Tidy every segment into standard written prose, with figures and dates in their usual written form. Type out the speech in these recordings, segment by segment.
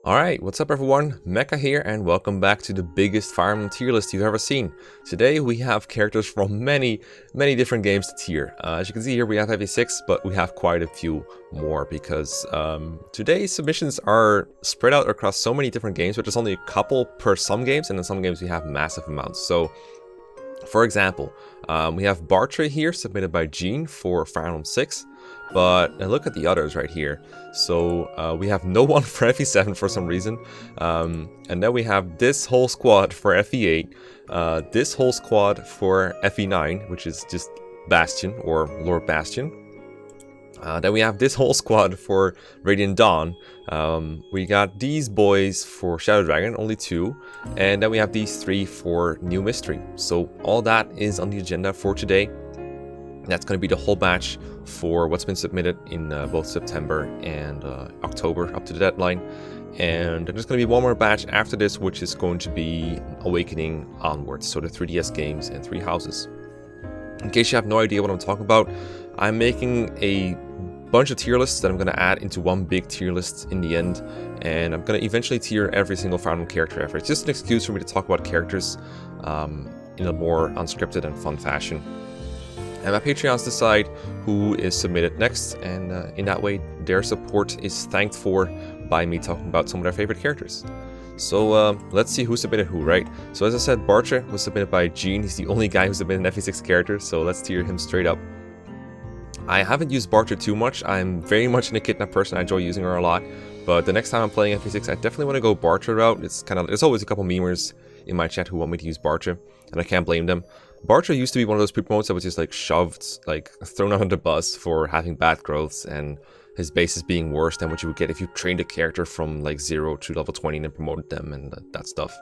Alright, what's up everyone? Mekkah here and welcome back to the biggest Fire Emblem tier list you've ever seen. Today we have characters from many different games to tier. As you can see here we have FA6, but we have quite a few more because today's submissions are spread out across so many different games, but there's only a couple per some games, and in some games we have massive amounts. So, for example, we have Bartra here submitted by Jean for Fire Emblem 6. But look at the others right here. So we have no one for FE7 for some reason. And then we have this whole squad for FE8. This whole squad for FE9, which is just Bastian or Lord Bastian. Then we have this whole squad for Radiant Dawn. We got these boys for Shadow Dragon, only 2. And then we have these 3 for New Mystery. So all that is on the agenda for today. That's going to be the whole batch for what's been submitted in both September and October up to the deadline. And there's going to be one more batch after this, which is going to be Awakening onwards. So the 3DS games and 3 houses. In case you have no idea what I'm talking about, I'm making a bunch of tier lists that I'm going to add into one big tier list in the end. And I'm going to eventually tier every single Fire Emblem character ever. It's just an excuse for me to talk about characters in a more unscripted and fun fashion. And my Patreons decide who is submitted next, and in that way their support is thanked for by me talking about some of their favorite characters. So let's see who submitted who, right? So as I said, Bartra was submitted by Jean. He's the only guy who submitted an FE6 character, so let's tier him straight up. I haven't used Bartra too much. I'm very much an Echidna person. I enjoy using her a lot. But the next time I'm playing FE6, I definitely want to go Bartra route. There's always a couple memers in my chat who want me to use Bartra, and I can't blame them. Bartra used to be one of those pre-promotes that was just like shoved, like thrown under the bus for having bad growths and his bases being worse than what you would get if you trained a character from like 0 to level 20 and then promoted them and that stuff.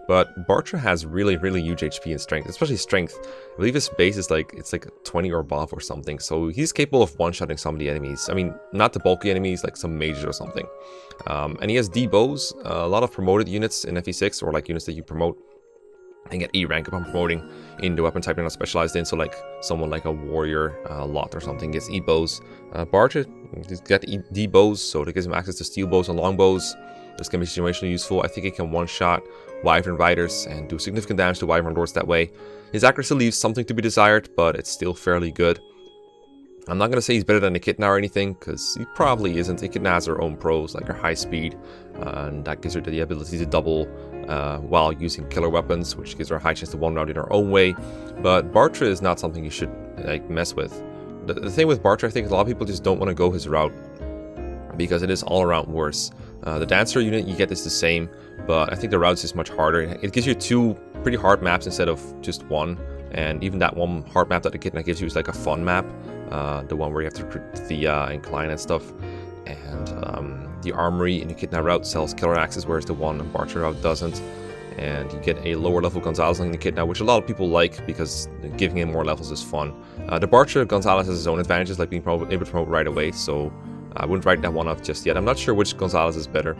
But Bartra has really huge HP and strength, especially strength. I believe his base is like, it's like 20 or above or something. So he's capable of one-shotting some of the enemies. I mean, not the bulky enemies, like some mages or something. And he has D bows, a lot of promoted units in FE6, or like units that you promote and get E rank upon promoting in the weapon type you're not specialized in. So like someone like a warrior lot or something gets E bows. Bartra got D bows, so that gives him access to steel bows and long bows. This can be situationally useful. I think it can one-shot Wyvern Riders and do significant damage to Wyvern Lords that way. His accuracy leaves something to be desired, but it's still fairly good. I'm not going to say he's better than Echidna or anything, because he probably isn't. Echidna has her own pros, like her high speed, and that gives her the ability to double while using killer weapons, which gives her a high chance to one-round in her own way. But Bartra is not something you should like mess with. The thing with Bartra, I think, is a lot of people just don't want to go his route, because it is all around worse. The Dancer unit you get is the same, but I think the route is much harder. It gives you 2 pretty hard maps instead of just 1, and even that one hard map that Echidna gives you is like a fun map. The one where you have to recruit Thea and Klein and stuff. And the Armory in the Echidna route sells killer axes, whereas the one in Bartra route doesn't. And you get a lower level Gonzalez in the Echidna, which a lot of people like because giving him more levels is fun. The Bartra Gonzalez has his own advantages, like being able to promote right away, so I wouldn't write that one off just yet. I'm not sure which Gonzalez is better.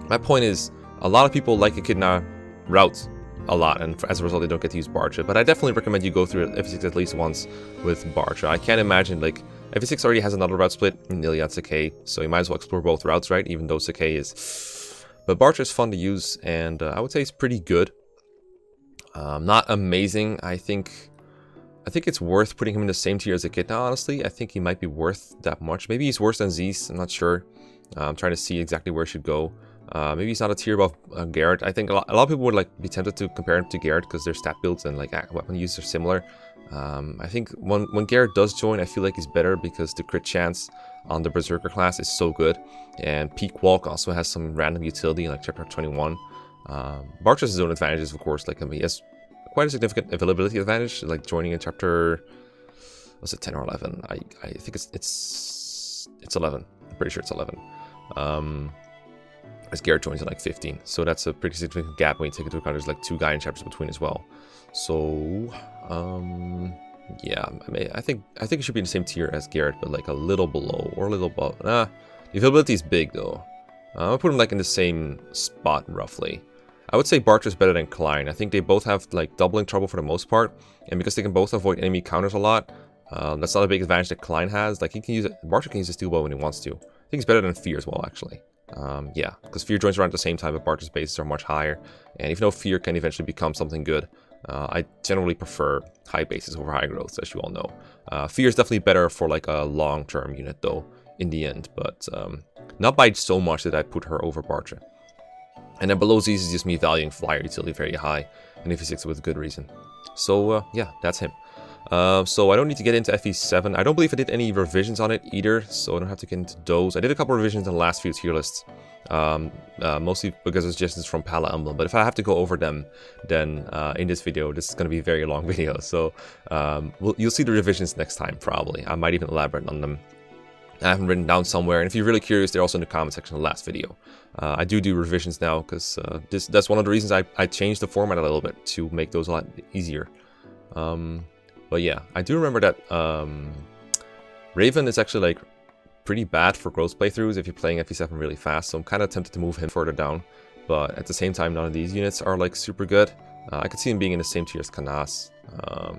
My point is, a lot of people like Echidna route a lot, and as a result they don't get to use Bartra, but I definitely recommend you go through FE6 at least once with Bartra. I can't imagine, like, FE6 already has another route split in Iliad Sakai, so you might as well explore both routes, right? Even though Sakai is... But Bartra is fun to use, and I would say it's pretty good. Not amazing. I think it's worth putting him in the same tier as Echidna, honestly. I think he might be worth that much. Maybe he's worse than Zeus, I'm not sure. I'm trying to see exactly where he should go. Maybe he's not a tier above Garrett. I think a lot of people would like be tempted to compare him to Garrett because their stat builds and like weapon use are similar. I think when Garrett does join, I feel like he's better because the crit chance on the Berserker class is so good, and Peak Walk also has some random utility in like chapter 21. Bartra has his own advantages, of course. Like, I mean, he has quite a significant availability advantage, like joining in chapter, was it 10 or 11? I think it's 11. I'm pretty sure it's 11. As Garrett joins in like 15, so that's a pretty significant gap when you take into account there's like 2 Guardian chapters between as well. So yeah, I think it should be in the same tier as Garrett, but like a little below or a little above. The availability is big though. I'll put him like in the same spot roughly. I would say Bartra is better than Klein. I think they both have like doubling trouble for the most part, and because they can both avoid enemy counters a lot, that's not a big advantage that Klein has. Like Bartra can use a steel bow when he wants to. I think he's better than Fear as well, actually. Yeah, because Fear joins around at the same time, but Bartra's bases are much higher. And even though Fear can eventually become something good, I generally prefer high bases over high growths, as you all know. Fear is definitely better for like a long-term unit, though, in the end, but not by so much that I put her over Bartra. And then below these is just me valuing Flyer utility very high, and FE6 with good reason. So yeah, that's him. So I don't need to get into FE7. I don't believe I did any revisions on it either, so I don't have to get into those. I did a couple of revisions in the last few tier lists, mostly because of suggestions from Pala Emblem. But if I have to go over them, then in this video, this is going to be a very long video. So you'll see the revisions next time, probably. I might even elaborate on them. I have them written down somewhere, and if you're really curious, they're also in the comment section of the last video. I do revisions now, because that's one of the reasons I changed the format a little bit, to make those a lot easier. But yeah, I do remember that Raven is actually like pretty bad for growth playthroughs if you're playing FE7 really fast, so I'm kind of tempted to move him further down. But at the same time, none of these units are like super good. I could see him being in the same tier as Canas. Yeah,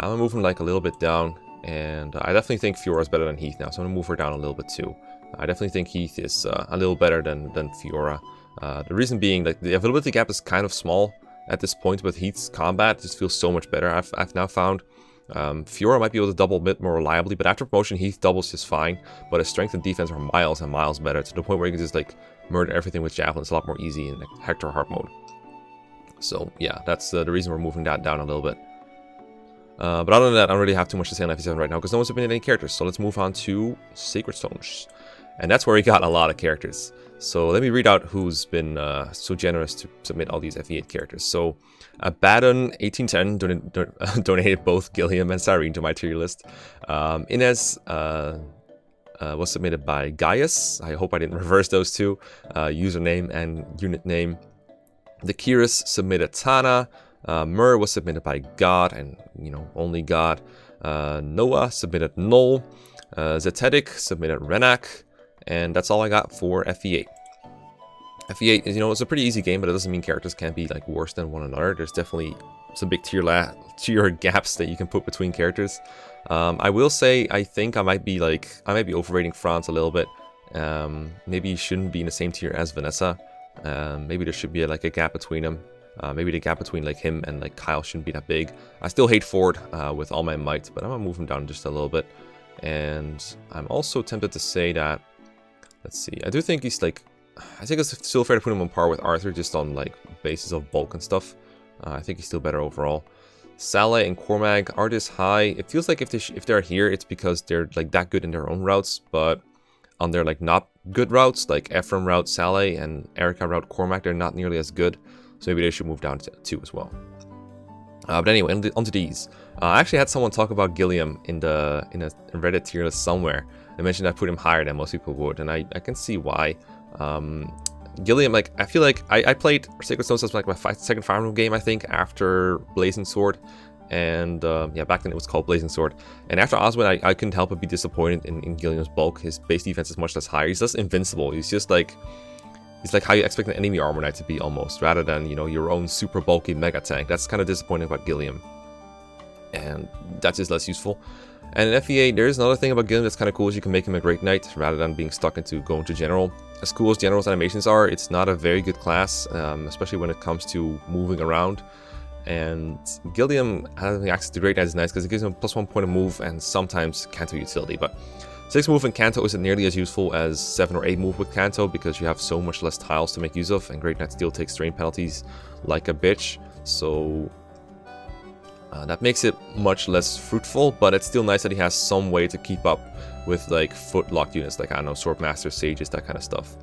I'm gonna move him like a little bit down. And I definitely think Fiora is better than Heath now, so I'm going to move her down a little bit too. I definitely think Heath is a little better than Fiora. The reason being, like, the availability gap is kind of small at this point, but Heath's combat just feels so much better. I've now found Fiora might be able to double a bit more reliably, but after promotion, Heath doubles just fine. But his strength and defense are miles and miles better, to the point where you can just like murder everything with Javelin. It's a lot more easy in like, Hector Heart mode. So yeah, that's the reason we're moving that down a little bit. But other than that, I don't really have too much to say on FE7 right now, because no one's submitted any characters. So let's move on to Sacred Stones. And that's where we got a lot of characters. So let me read out who's been so generous to submit all these FE8 characters. So Abaddon1810 donated both Gilliam and Cyrene to my tier list. Inez was submitted by Gaius. I hope I didn't reverse those two. Username and unit name. The Kiris submitted Tana. Murrah was submitted by God, and only God. Noah submitted Null. Zetetic submitted Renak, and that's all I got for FE8. FE8 is, it's a pretty easy game, but it doesn't mean characters can't be like worse than one another. There's definitely some big tier gaps that you can put between characters. I will say I think I might be overrating Franz a little bit. Maybe he shouldn't be in the same tier as Vanessa. Maybe there should be like a gap between them. Maybe the gap between like him and like Kyle shouldn't be that big. I still hate Ford with all my might, but I'm gonna move him down just a little bit. And I'm also tempted to say that, let's see, I do think he's like, I think it's still fair to put him on par with Arthur, just on like basis of bulk and stuff. I think he's still better overall. Saleh and Cormag are this high. It feels like if they're here, it's because they're like that good in their own routes, but on their like not good routes, like Ephraim route Saleh and Erica route Cormac, they're not nearly as good. So maybe they should move down to 2 as well. But anyway, onto these. I actually had someone talk about Gilliam in a Reddit tier list somewhere. They mentioned I put him higher than most people would, and I can see why. Gilliam, like, I feel like I played Sacred Stones as like my second Fire Emblem game, I think, after Blazing Sword. And yeah, back then it was called Blazing Sword. And after Oswin, I couldn't help but be disappointed in Gilliam's bulk. His base defense is much less higher. He's just invincible. He's just like... He's like how you expect an enemy armor knight to be almost, rather than, your own super bulky mega tank. That's kind of disappointing about Gilliam. And that's just less useful. And in FE8, there's another thing about Gilliam that's kind of cool, is you can make him a great knight, rather than being stuck into going to general. As cool as general's animations are, it's not a very good class, especially when it comes to moving around. And Gilliam having access to great knight is nice, because it gives him +1 point of move, and sometimes Canto utility, but 6 move in Canto isn't nearly as useful as 7 or 8 move with Canto, because you have so much less tiles to make use of, and Great Knight still takes strain penalties like a bitch, so that makes it much less fruitful, but it's still nice that he has some way to keep up with like foot-locked units, like, I don't know, Swordmaster, Sages, that kind of stuff.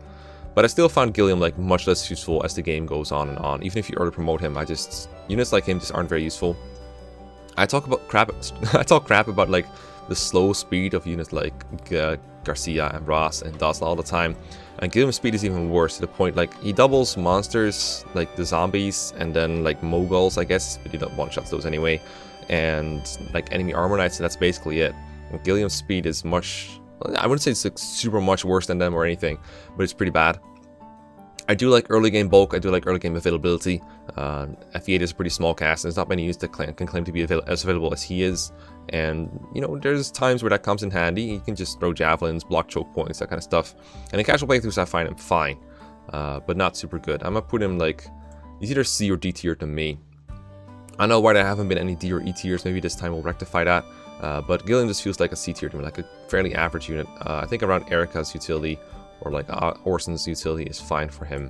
But I still found Gilliam like much less useful as the game goes on and on. Even if you early promote him, units like him just aren't very useful. I talk crap about like the slow speed of units like Garcia and Ross and Dosla all the time, and Gilliam's speed is even worse, to the point like he doubles monsters like the zombies and then like moguls, I guess, but he don't one-shots those anyway, and like enemy armor knights, and that's basically it. And Gilliam's speed is much, I wouldn't say it's like super much worse than them or anything, but it's pretty bad. I do like early game bulk, I do like early game availability. FE8 is a pretty small cast, and there's not many units that can claim to be as available as he is. And, you know, there's times where that comes in handy. You can just throw javelins, block choke points, that kind of stuff. And in casual playthroughs, I find him fine, but not super good. I'm gonna put him like, he's either C or D tier to me. I know why there haven't been any D or E tiers, maybe this time we'll rectify that. But Gilliam just feels like a C tier to me, like a fairly average unit. I think around Erica's utility or like Orson's utility is fine for him.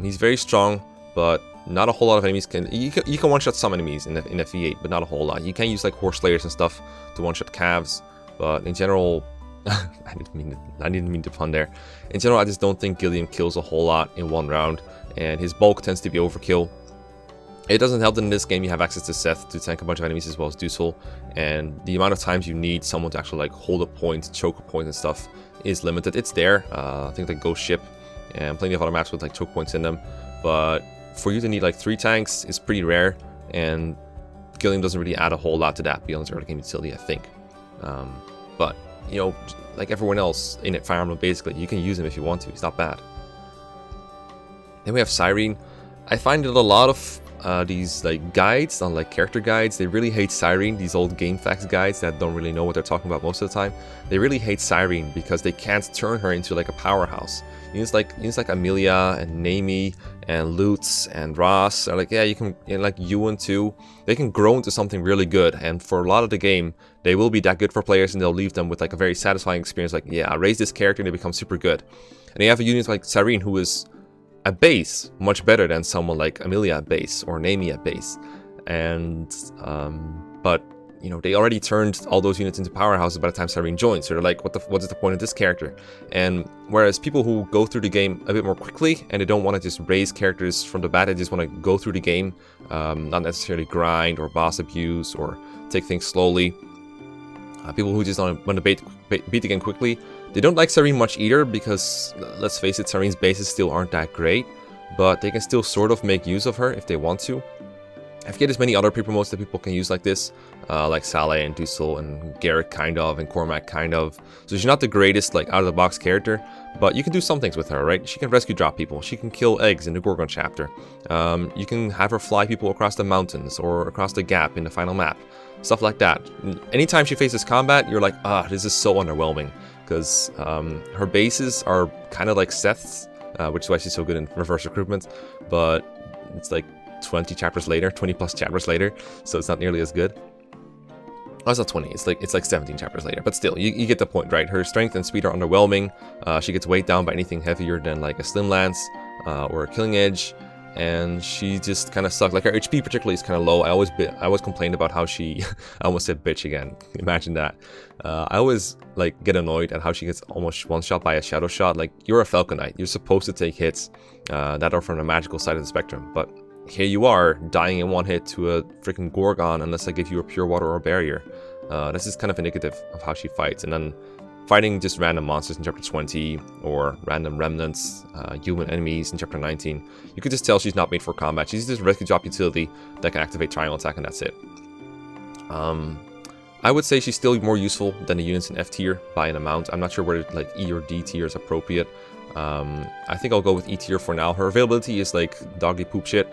He's very strong, but not a whole lot of enemies can... You can one-shot some enemies in FE8, but not a whole lot. You can use like Horse Slayers and stuff to one-shot calves, but in general... I didn't mean to pun there. In general, I just don't think Gilliam kills a whole lot in one round, and his bulk tends to be overkill. It doesn't help that in this game you have access to Seth to tank a bunch of enemies as well as Dusel, and the amount of times you need someone to actually like hold a point, choke a point and stuff is limited. It's there, I think like Ghost Ship and plenty of other maps with like choke points in them, but for you to need like 3 tanks is pretty rare, and Gilliam doesn't really add a whole lot to that beyond his early game utility, I think. But, you know, like everyone else in it, Fire Emblem basically, you can use him if you want to, he's not bad. Then we have Cyrene. I find that a lot of these like guides on like character guides, they really hate Cyrene. These old game facts guides that don't really know what they're talking about most of the time, they really hate Cyrene because they can't turn her into like a powerhouse. Units like Amelia and Naomi and Lutz and Ross are like, yeah, you can, and like Ewan too, they can grow into something really good, and for a lot of the game they will be that good for players, and they'll leave them with like a very satisfying experience, like, yeah, I raised this character and they become super good. And you have a unit like Cyrene who is at base much better than someone like Amelia at base or Naomi at base, and but you know, they already turned all those units into powerhouses by the time Cyrene joins, so they're like, what is the point of this character? And whereas people who go through the game a bit more quickly and they don't want to just raise characters from the bat, they just want to go through the game, not necessarily grind or boss abuse or take things slowly. People who just want to beat the game quickly, they don't like Cyrene much either, because let's face it, Cyrene's bases still aren't that great, but they can still sort of make use of her if they want to. I forget there's many other pre-promotes that people can use like this, like Saleh and Dusel and Garrett kind of, and Cormac kind of. So she's not the greatest like out-of-the-box character, but you can do some things with her, right? She can rescue drop people, she can kill eggs in the Gorgon chapter. You can have her fly people across the mountains or across the gap in the final map. Stuff like that. Anytime she faces combat, you're like, this is so underwhelming, because her bases are kind of like Seth's, which is why she's so good in reverse recruitment, but it's like 20 chapters later, 20 plus chapters later, so it's not nearly as good. Oh, it's not 20, it's like 17 chapters later, but still, you get the point, right? Her strength and speed are underwhelming. She gets weighed down by anything heavier than like a Slim Lance or a Killing Edge, and she just kind of sucks. Like her HP particularly is kind of low. I always complained about how she, I almost said bitch again, imagine that. I always like get annoyed at how she gets almost one-shot by a shadow shot. Like, you're a Falconite, you're supposed to take hits that are from the magical side of the spectrum, but here you are, dying in one hit to a freaking Gorgon unless I give you a Pure Water or a Barrier. This is kind of indicative of how she fights. And then fighting just random monsters in Chapter 20, or random remnants, human enemies in Chapter 19, you could just tell she's not made for combat. She's just a rescue drop utility that can activate Triangle Attack, and that's it. I would say she's still more useful than the units in F tier by an amount. I'm not sure whether like E or D tier is appropriate. I think I'll go with E tier for now. Her availability is like doggy poop shit,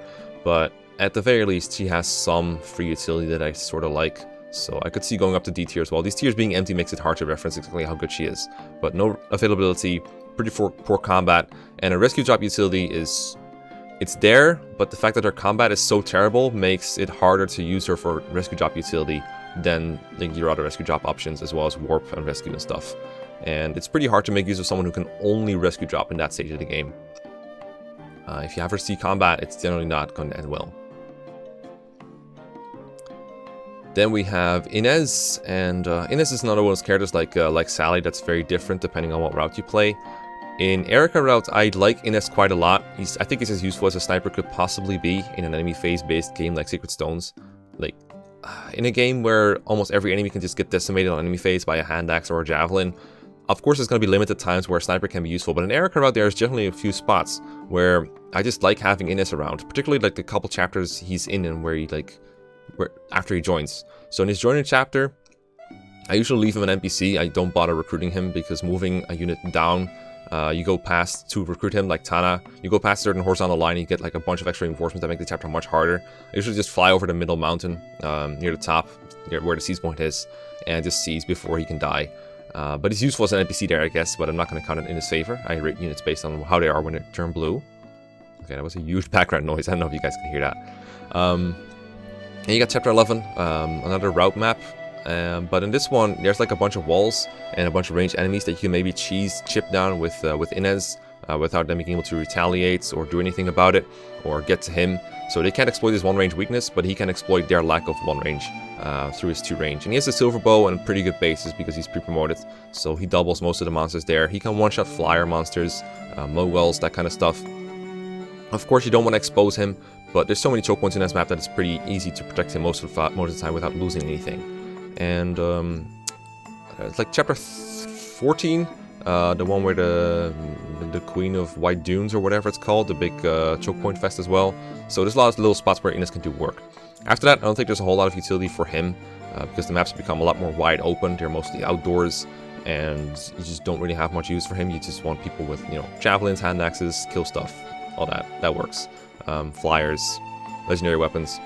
but at the very least she has some free utility that I sort of like, so I could see going up to D tier as well. These tiers being empty makes it hard to reference exactly how good she is, but no availability, pretty poor combat, and a rescue drop utility is, it's there, but the fact that her combat is so terrible makes it harder to use her for rescue drop utility than like your other rescue drop options, as well as warp and rescue and stuff. And it's pretty hard to make use of someone who can only rescue drop in that stage of the game. If you have her see combat, it's generally not going to end well. Then we have Inez, and Inez is another one of those characters like Sally that's very different depending on what route you play. In Erica route, I like Inez quite a lot. I think he's as useful as a sniper could possibly be in an enemy phase-based game like Secret Stones. Like, in a game where almost every enemy can just get decimated on enemy phase by a hand axe or a javelin, of course there's going to be limited times where a sniper can be useful, but in Erica route there's generally a few spots where I just like having Inez around, particularly like the couple chapters he's in and where he after he joins. So in his joining chapter, I usually leave him an NPC. I don't bother recruiting him because moving a unit down you go past to recruit him, like Tana, you go past a certain horizontal line, you get like a bunch of extra reinforcements that make the chapter much harder. I usually just fly over the middle mountain near the top, where the seize point is, and just seize before he can die. But he's useful as an NPC there, I guess, but I'm not going to count it in his favor. I rate units based on how they are when they turn blue. Okay, that was a huge background noise. I don't know if you guys can hear that. And you got chapter 11, another route map. But in this one, there's like a bunch of walls and a bunch of ranged enemies that you can maybe chip down with Inez without them being able to retaliate or do anything about it or get to him. So they can't exploit his one range weakness, but he can exploit their lack of one range through his 2 range. And he has a silver bow and pretty good bases because he's pre-promoted, so he doubles most of the monsters there. He can one-shot flyer monsters, Mogwells, that kind of stuff. Of course, you don't want to expose him, but there's so many choke points in this map that it's pretty easy to protect him most of the time without losing anything. And it's like chapter 14, the one where the Queen of White Dunes or whatever it's called, the big choke point fest as well. So there's a lot of little spots where Innes can do work. After that, I don't think there's a whole lot of utility for him because the maps become a lot more wide open. They're mostly outdoors, and you just don't really have much use for him. You just want people with, you know, javelins, hand axes, kill stuff, all that. That works. Flyers, legendary weapons.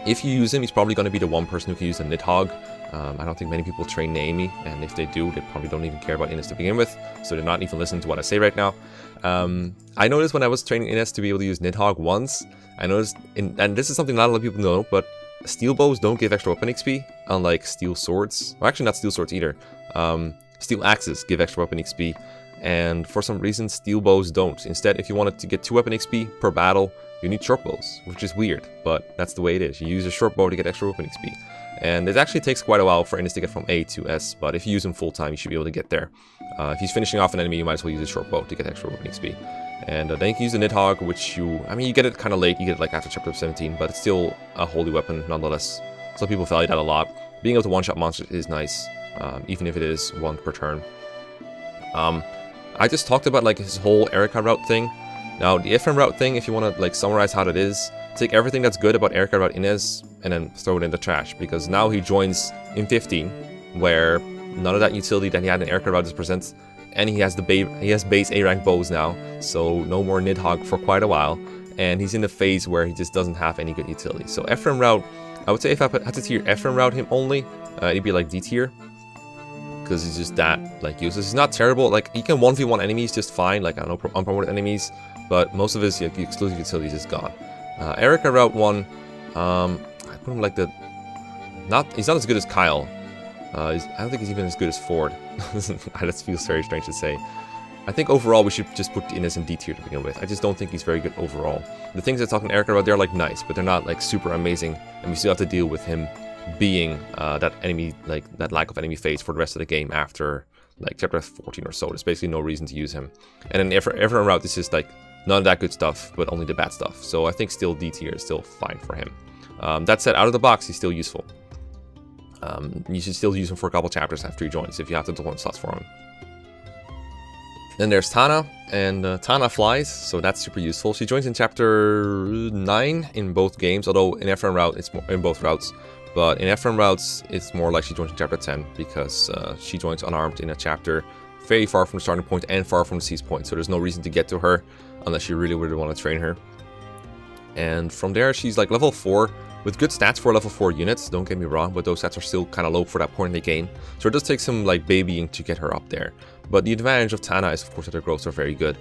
If you use him, he's probably going to be the one person who can use the Nidhogg. I don't think many people train Naomi, and if they do, they probably don't even care about Innes to begin with, so they're not even listening to what I say right now. I noticed when I was training Innes to be able to use Nidhogg once, I noticed, and this is something not a lot of people know, but steel bows don't give extra weapon XP, unlike steel swords. Well, actually not steel swords either. Steel axes give extra weapon XP, and for some reason steel bows don't. Instead, if you wanted to get 2 weapon XP per battle, you need short bows, which is weird, but that's the way it is. You use a short bow to get extra weapon XP. And it actually takes quite a while for Innes to get from A to S, but if you use him full time, you should be able to get there. If he's finishing off an enemy, you might as well use a short bow to get extra weapon XP. And then you can use the Nidhogg, which you get it kind of late, you get it like after chapter 17, but it's still a holy weapon nonetheless. Some people value that a lot. Being able to one-shot monsters is nice, even if it is 1 per turn. I just talked about like his whole Erica route thing. Now, the Ephraim route thing, if you want to like summarize how that is, take everything that's good about Erica route Innes and then throw it in the trash, because now he joins in 15, where none of that utility that he had in Erica route is present, and he has base A rank bows now, so no more Nidhogg for quite a while, and he's in the phase where he just doesn't have any good utility. So Ephraim route, I would say if I had to tier Ephraim route him only, it'd be like D tier, because he's just that like useless. He's not terrible, like he can 1v1 enemies just fine, like I don't know, unpromoted enemies, but most of his exclusive utility is just gone. Erica route 1, I put him like he's not as good as Kyle. I don't think he's even as good as Ford. That feels very strange to say. I think overall we should just put Innes in D tier to begin with. I just don't think he's very good overall. The things I talk in Erica about, they're like nice, but they're not like super amazing, and we still have to deal with him being that enemy, like that lack of enemy phase for the rest of the game after like chapter 14 or so. There's basically no reason to use him. And then Ephraim route is just like none of that good stuff, but only the bad stuff. So I think still D tier is still fine for him. That said, out of the box, he's still useful. You should still use him for a couple chapters after he joins, if you have the deployment slots for him. Then there's Tana, and Tana flies, so that's super useful. She joins in chapter 9 in both games, although in Ephraim route, it's more in both routes. But in Ephraim routes, it's more like she joins in chapter 10, because she joins unarmed in a chapter very far from the starting point and far from the seize point, so there's no reason to get to her unless you really want to train her. And from there, she's like level 4 with good stats for level 4 units, don't get me wrong, but those stats are still kind of low for that point in the game, so it does take some like babying to get her up there. But the advantage of Tana is of course that her growths are very good,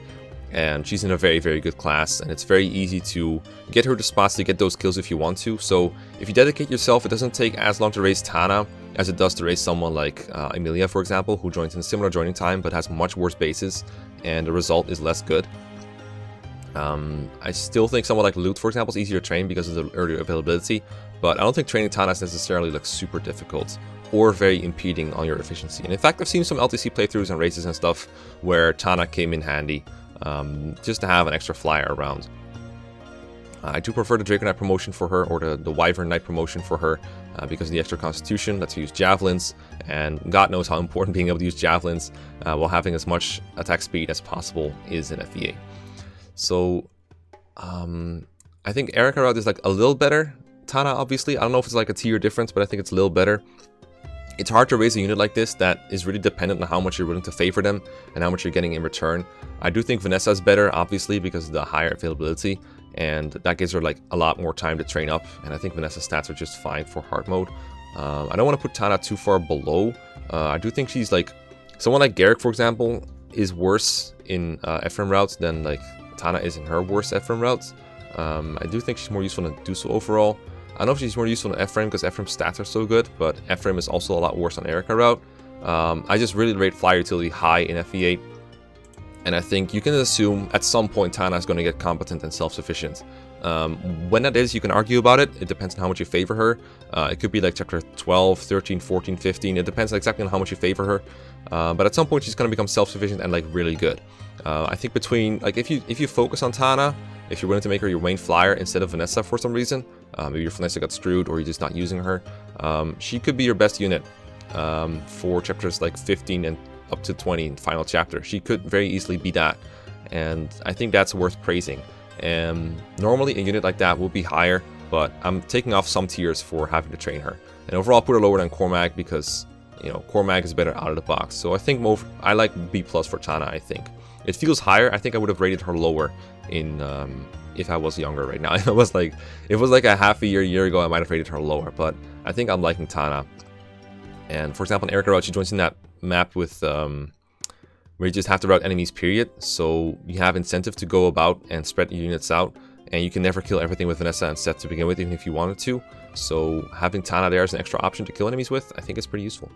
and she's in a very, very good class, and it's very easy to get her to spots to get those kills if you want to. So if you dedicate yourself, it doesn't take as long to raise Tana as it does to raise someone like Emilia, for example, who joins in a similar joining time but has much worse bases, and the result is less good. I still think someone like Loot, for example, is easier to train because of the earlier availability, but I don't think training Tana is necessarily like super difficult or very impeding on your efficiency. And in fact, I've seen some LTC playthroughs and races and stuff where Tana came in handy, just to have an extra flyer around. I do prefer the Draco Knight promotion for her, or the Wyvern Knight promotion for her, because of the extra constitution, lets you use javelins, and God knows how important being able to use javelins while having as much attack speed as possible is in FVA. So, I think Erica route is like a little better. Tana, obviously, I don't know if it's like a tier difference, but I think it's a little better. It's hard to raise a unit like this that is really dependent on how much you're willing to favor them and how much you're getting in return. I do think Vanessa is better, obviously, because of the higher availability, and that gives her like a lot more time to train up, and I think Vanessa's stats are just fine for hard mode. I don't want to put Tana too far below. I do think she's like, someone like Garrick, for example, is worse in Ephraim routes than like Tana is in her worst Ephraim routes. I do think she's more useful than Duso overall. I don't know if she's more useful than Ephraim because Ephraim's stats are so good, but Ephraim is also a lot worse on Erica route. I just really rate flyer utility high in FE8, and I think you can assume at some point Tana is going to get competent and self-sufficient. When that is, you can argue about it. It depends on how much you favor her. It could be like chapter 12, 13, 14, 15. It depends exactly on how much you favor her. But at some point, she's going to become self-sufficient and like really good. I think between like if you focus on Tana, if you're willing to make her your main flyer instead of Vanessa for some reason, maybe your Vanessa got screwed or you're just not using her, she could be your best unit for chapters like 15 and up to 20 in final chapter. She could very easily be that, and I think that's worth praising. And normally a unit like that will be higher, but I'm taking off some tiers for having to train her. And overall, I'll put her lower than Cormac because, you know, Cormac is better out of the box. So I think I like B+ for Tana, I think. It feels higher. I think I would have rated her lower in if I was younger right now. If it was like a half a year ago, I might have rated her lower, but I think I'm liking Tana. And for example, in Erica route, she joins in that map with where you just have to route enemies, period. So you have incentive to go about and spread your units out, and you can never kill everything with Vanessa and Seth to begin with, even if you wanted to. So having Tana there as an extra option to kill enemies with, I think is pretty useful.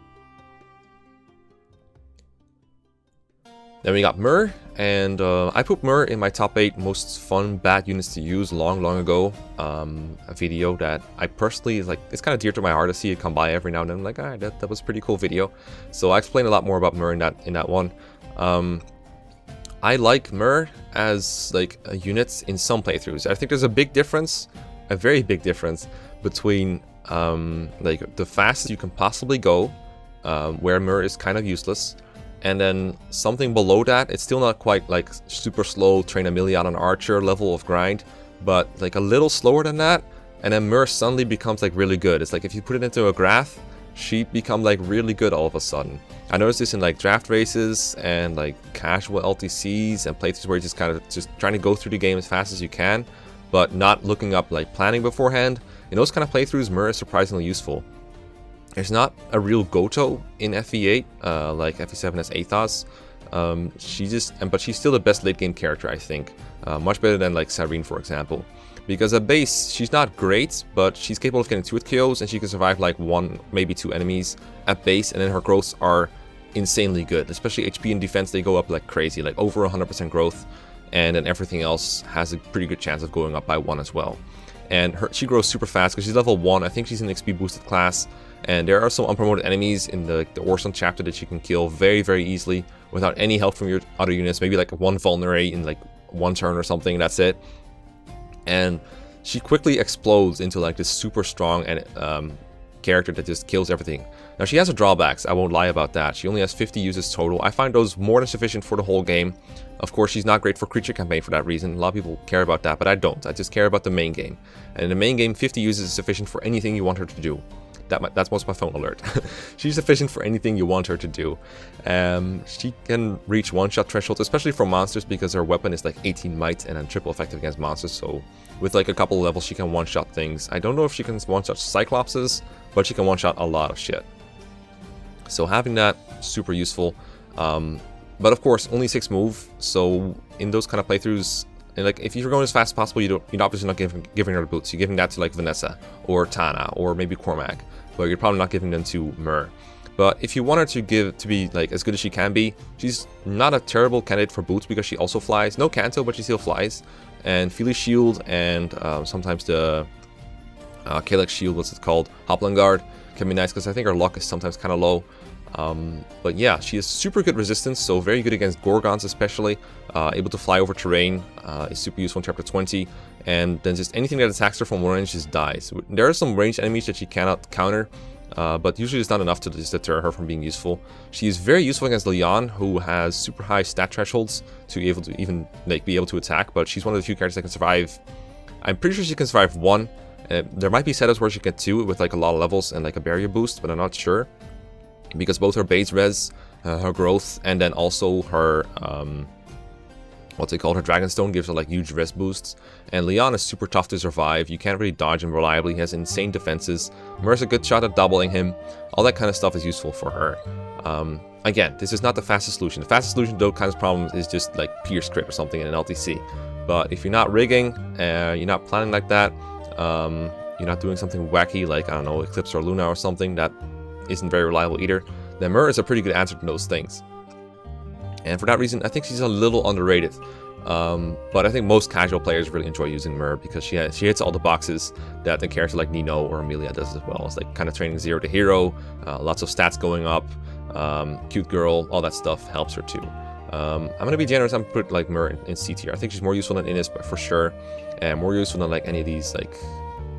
Then we got Murrah, and I put Murrah in my top 8 most fun bad units to use long ago. A video that I personally like, it's kind of dear to my heart to see it come by every now and then. I'm like, alright, that was a pretty cool video. So I explained a lot more about Murrah in that one. I like Murrah as like a unit in some playthroughs. I think there's a big difference, a very big difference between like the fastest you can possibly go, where Murrah is kind of useless, and then something below that. It's still not quite like super slow, train a million on archer level of grind, but like a little slower than that, and then Murrah suddenly becomes like really good. It's like if you put it into a graph, she'd become like really good all of a sudden. I noticed this in like draft races and like casual LTCs and playthroughs where you're just kind of just trying to go through the game as fast as you can, but not looking up like planning beforehand. In those kind of playthroughs, Murrah is surprisingly useful. There's not a real Goto in FE8 like FE7 has Athos. But she's still the best late game character, I think. Much better than like yrene, for example. Because at base, she's not great, but she's capable of getting 2 hit KOs, and she can survive like 1, maybe 2 enemies at base, and then her growths are insanely good. Especially HP and defense, they go up like crazy, like over 100% growth, and then everything else has a pretty good chance of going up by 1 as well. And she grows super fast because she's level 1. I think she's an XP boosted class, and there are some unpromoted enemies in the Orson chapter that you can kill very easily without any help from your other units. Maybe like 1 vulnerate in like 1 turn or something, and that's it. And she quickly explodes into like this super strong and character that just kills everything. Now she has her drawbacks, I won't lie about that. She only has 50 uses total. I find those more than sufficient for the whole game. Of course, she's not great for creature campaign for that reason. A lot of people care about that, but I don't. I just care about the main game. And in the main game, 50 uses is sufficient for anything you want her to do. That's most of my phone alert. She's sufficient for anything you want her to do. She can reach one-shot thresholds, especially for monsters, because her weapon is like 18 might and then triple effective against monsters. So with like a couple of levels, she can one-shot things. I don't know if she can one-shot Cyclopses, but she can one-shot a lot of shit. So having that, super useful. But of course, only 6 move. So in those kind of playthroughs, and like if you're going as fast as possible, you're obviously not giving her the boots. You're giving that to like Vanessa or Tana or maybe Cormac, but you're probably not giving them to Murrah. But if you want her to be like as good as she can be, she's not a terrible candidate for boots because she also flies. No Canto, but she still flies. And Feely Shield and sometimes the Kalex Shield, what's it called? Hopland Guard can be nice because I think her luck is sometimes kind of low. But yeah, she has super good resistance, so very good against Gorgons especially. Able to fly over terrain is super useful in chapter 20. And then just anything that attacks her from 1 range just dies. There are some ranged enemies that she cannot counter, but usually it's not enough to just deter her from being useful. She is very useful against Leon, who has super high stat thresholds to be able to even like be able to attack, but she's one of the few characters that can survive. I'm pretty sure she can survive 1. There might be setups where she can 2 with like a lot of levels and like a barrier boost, but I'm not sure. because both her base res, her growth, and then also her what's it called, her Dragonstone gives her like huge res boosts. And Leon is super tough to survive. You can't really dodge him reliably. He has insane defenses. Murrah's a good shot at doubling him. All that kind of stuff is useful for her. Again, this is not the fastest solution. The fastest solution to those kinds of problems is just like Pierce Crit or something in an LTC. But if you're not rigging, you're not planning like that, you're not doing something wacky like, I don't know, Eclipse or Luna or something that isn't very reliable either, then Murrah is a pretty good answer to those things. And for that reason, I think she's a little underrated. But I think most casual players really enjoy using Murrah because she hits all the boxes that a character like Nino or Amelia does as well. It's like kind of training 0 to hero, lots of stats going up, cute girl, all that stuff helps her too. I'm gonna be generous. I'm gonna put like Murrah in C tier. I think she's more useful than Ines, but for sure, and more useful than like any of these. Like,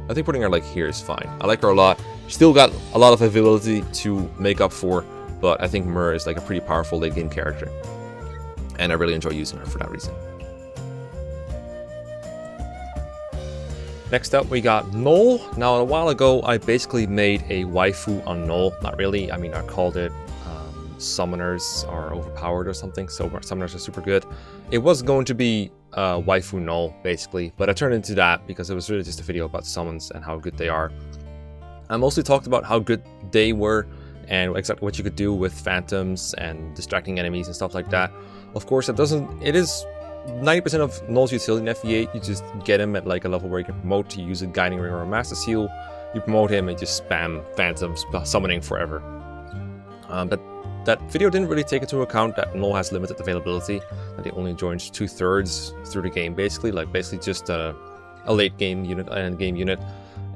I think putting her like here is fine. I like her a lot. She's still got a lot of ability to make up for, but I think Murrah is like a pretty powerful late game character, and I really enjoy using her for that reason. Next up, we got Nolan. Now, a while ago, I basically made a waifu on Nolan. Not really. I mean, I called it Summoners are overpowered or something. So Summoners are super good. It was going to be waifu Nolan, basically, but I turned into that because it was really just a video about summons and how good they are. I mostly talked about how good they were and exactly what you could do with phantoms and distracting enemies and stuff like that. Of course, it is 90% of Nolan's utility in FE8, you just get him at like a level where you can promote to use a Guiding Ring or a Master Seal. You promote him and just spam phantoms, summoning forever. But that video didn't really take into account that Nolan has limited availability, that he only joins 2/3 through the game, basically just a late game unit, an end game unit.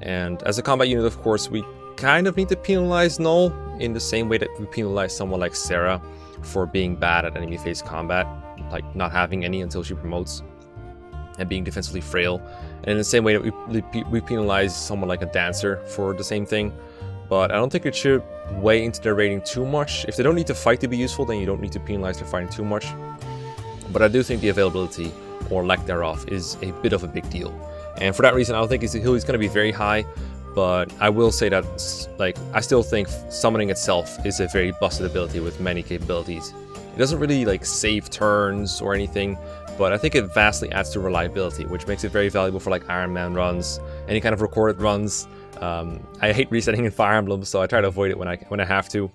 And as a combat unit, of course, we kind of need to penalize Nolan in the same way that we penalize someone like Sarah for being bad at enemy phase combat, like not having any until she promotes and being defensively frail. And in the same way that we penalize someone like a Dancer for the same thing. But I don't think it should weigh into their rating too much. If they don't need to fight to be useful, then you don't need to penalize their fighting too much. But I do think the availability or lack thereof is a bit of a big deal. And for that reason, I don't think he's going to be very high. But I will say that, like, I still think summoning itself is a very busted ability with many capabilities. It doesn't really like save turns or anything, but I think it vastly adds to reliability, which makes it very valuable for like Iron Man runs, any kind of recorded runs. I hate resetting in Fire Emblem, so I try to avoid it when I have to.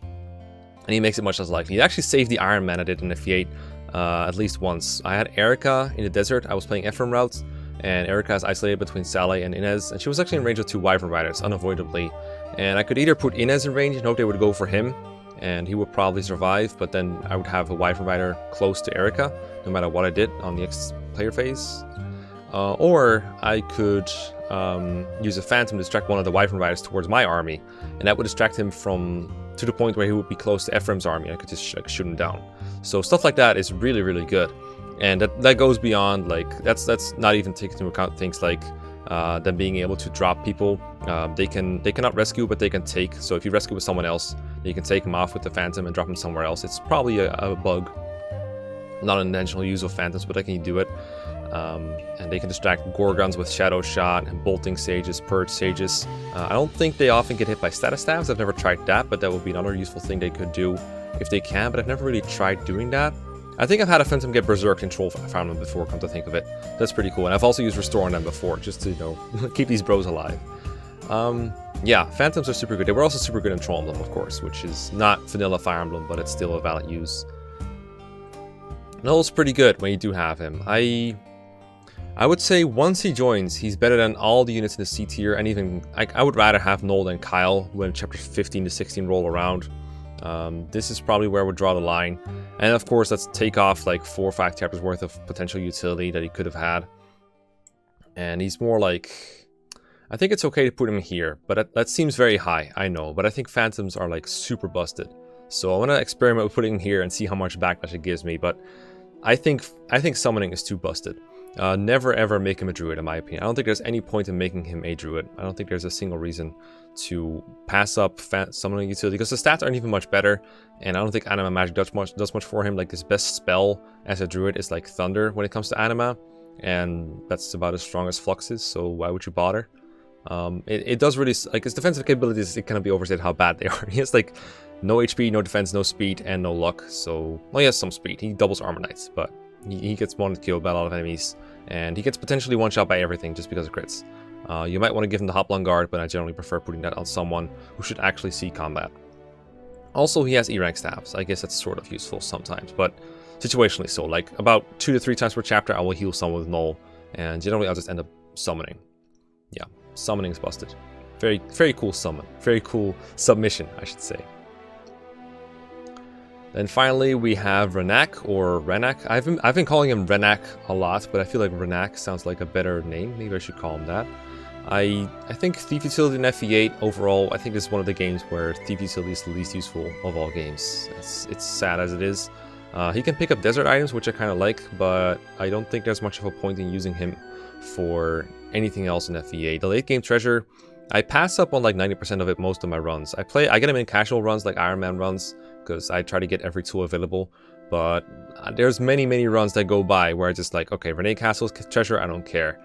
And he makes it much less likely. He actually saved the Iron Man I did in FE8 at least once. I had Erica in the desert. I was playing Ephraim routes, and Erica is isolated between Saleh and Inez, and she was actually in range of 2 Wyvern Riders, unavoidably. And I could either put Inez in range and hope they would go for him, and he would probably survive, but then I would have a Wyvern Rider close to Erica, no matter what I did on the next player phase. Or I could use a Phantom to distract one of the Wyvern Riders towards my army, and that would distract him to the point where he would be close to Ephraim's army, and I could just shoot him down. So stuff like that is really, really good. And that goes beyond, like, that's not even taking into account things like them being able to drop people. They cannot rescue, but they can take. So if you rescue with someone else, you can take them off with the Phantom and drop them somewhere else. It's probably a bug, not an intentional use of Phantoms, but they can do it. And they can distract Gorgons with Shadow Shot and Bolting Sages, Purge Sages. I don't think they often get hit by Status Staves. I've never tried that, but that would be another useful thing they could do if they can, but I've never really tried doing that. I think I've had a Phantom get Berserk and Troll Farm them before, come to think of it. That's pretty cool, and I've also used Restore on them before, just to, you know, keep these bros alive. Yeah, Phantoms are super good. They were also super good in Troll Emblem, of course, which is not vanilla Fire Emblem, but it's still a valid use. Nolan's pretty good when you do have him. I would say once he joins, he's better than all the units in the C tier, and even I would rather have Nolan than Kyle when chapters 15 to 16 roll around. This is probably where I would draw the line. And of course, let's take off like 4 or 5 chapters worth of potential utility that he could have had. And he's more like, I think it's okay to put him here, but that seems very high, I know. But I think Phantoms are like super busted. So I want to experiment with putting him here and see how much backlash it gives me. But I think summoning is too busted. Never ever make him a druid, in my opinion. I don't think there's any point in making him a druid. I don't think there's a single reason to pass up summoning utility, because the stats aren't even much better, and I don't think Anima Magic does much for him. Like, his best spell as a druid is like Thunder when it comes to Anima, and that's about as strong as Flux is, so why would you bother? It does really, like, his defensive capabilities, it cannot be overstated how bad they are. He has like no HP, no defense, no speed, and no luck. So, well, he has some speed. He doubles armor knights, but he gets one kill by a lot of enemies, and he gets potentially one shot by everything just because of crits. You might want to give him the Hoplon Guard, but I generally prefer putting that on someone who should actually see combat. Also, he has E-rank staffs. I guess that's sort of useful sometimes, but situationally so. Like, about 2 to 3 times per chapter, I will heal someone with null, and generally I'll just end up summoning. Yeah, summoning is busted. Very, very cool summon. Very cool submission, I should say. Then finally, we have Renak, or Renak. I've been calling him Renak a lot, but I feel like Renak sounds like a better name. Maybe I should call him that. I think Thief Utility in FE8 overall, I think is one of the games where Thief Utility is the least useful of all games. It's sad as it is. He can pick up desert items, which I kind of like, but I don't think there's much of a point in using him for anything else in FE8. The late game treasure, I pass up on like 90% of it most of my runs. I get him in casual runs, like Iron Man runs, because I try to get every tool available. But there's many runs that go by where I just like, okay, Renee Castle's treasure, I don't care.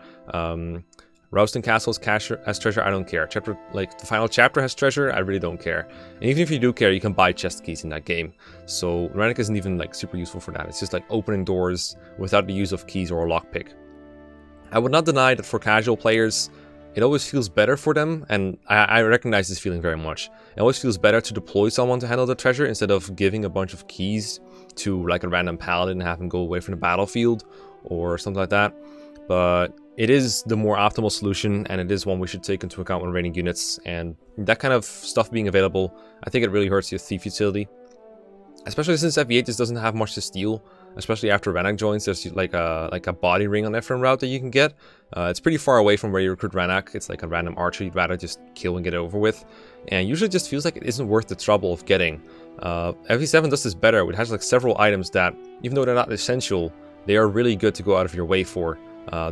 Rouston Castle's has treasure, I don't care. Like the final chapter has treasure, I really don't care. And even if you do care, you can buy chest keys in that game. So Renek isn't even like super useful for that. It's just like opening doors without the use of keys or a lockpick. I would not deny that for casual players, it always feels better for them, and I recognize this feeling very much. It always feels better to deploy someone to handle the treasure instead of giving a bunch of keys to like a random paladin and have him go away from the battlefield or something like that. But it is the more optimal solution, and it is one we should take into account when raiding units, and that kind of stuff being available, I think it really hurts your Thief utility. Especially since FE8 just doesn't have much to steal, especially after Renak joins. There's like a body ring on Ephraim route that you can get. It's pretty far away from where you recruit Renak. It's like a random archer you'd rather just kill and get it over with. And usually just feels like it isn't worth the trouble of getting. FE7 does this better. It has like several items that, even though they're not essential, they are really good to go out of your way for.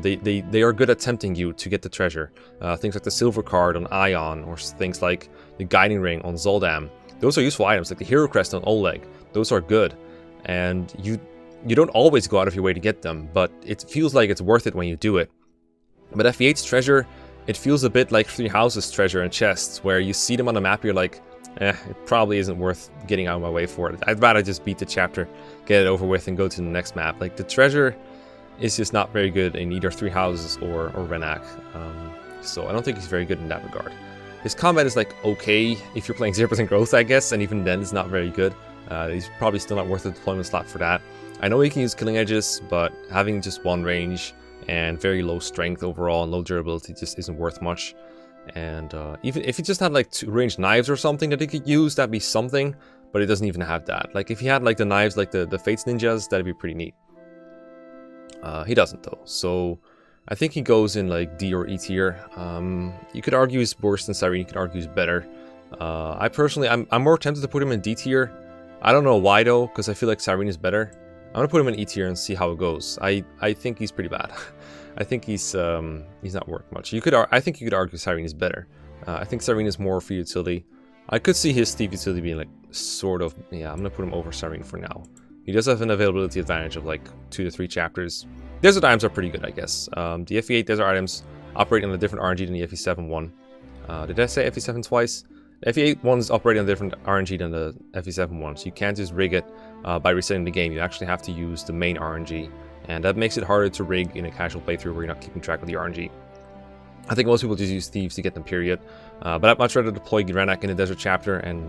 They are good at tempting you to get the treasure. Things like the silver card on Ion, or things like the guiding ring on Zoldam. Those are useful items, like the hero crest on Oleg. Those are good, and you don't always go out of your way to get them, but it feels like it's worth it when you do it. But FE8's treasure, it feels a bit like Three Houses' treasure and chests, where you see them on the map, you're like, it probably isn't worth getting out of my way for it. I'd rather just beat the chapter, get it over with, and go to the next map. Like, the treasure is just not very good in either Three Houses or Renak, so I don't think he's very good in that regard. His combat is like okay if you're playing 0% growth, I guess, and even then it's not very good. He's probably still not worth the deployment slot for that. I know he can use killing edges, but having just one range and very low strength overall and low durability just isn't worth much. And even if he just had like 2 ranged knives or something that he could use, that'd be something, but he doesn't even have that. Like if he had like the knives like the Fates Ninjas, that'd be pretty neat. He doesn't though, so I think he goes in like D or E tier. You could argue he's worse than Cyrene, you could argue he's better. I personally, I'm more tempted to put him in D tier. I don't know why though, because I feel like Cyrene is better. I'm gonna put him in E tier and see how it goes. I think he's pretty bad. I think he's not worth much. I think you could argue Cyrene is better. I think Cyrene is more for utility. I could see his Thief utility being like sort of, yeah, I'm gonna put him over Cyrene for now. He does have an availability advantage of like 2 to 3 chapters. Desert items are pretty good, I guess. The FE8 desert items operate on a different RNG than the FE7 one. Did I say FE7 twice? The FE8 ones operate on a different RNG than the FE7 one, so you can't just rig it by resetting the game. You actually have to use the main RNG, and that makes it harder to rig in a casual playthrough where you're not keeping track of the RNG. I think most people just use thieves to get them, period. But I'd much rather deploy Renak in the desert chapter and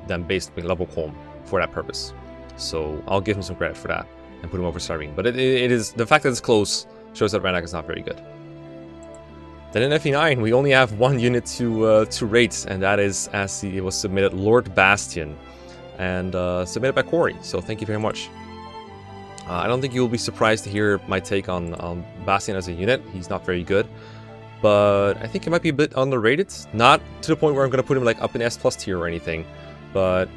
then basically level Colm for that purpose. So I'll give him some credit for that and put him over Cyrene. But it is the fact that it's close shows that Renak is not very good. Then in FE9 we only have one unit to rate, and that is, as it was submitted, Lord Bastian, and submitted by Corey. So thank you very much. I don't think you'll be surprised to hear my take on Bastian as a unit. He's not very good, but I think he might be a bit underrated. Not to the point where I'm going to put him like up in S+ tier or anything. But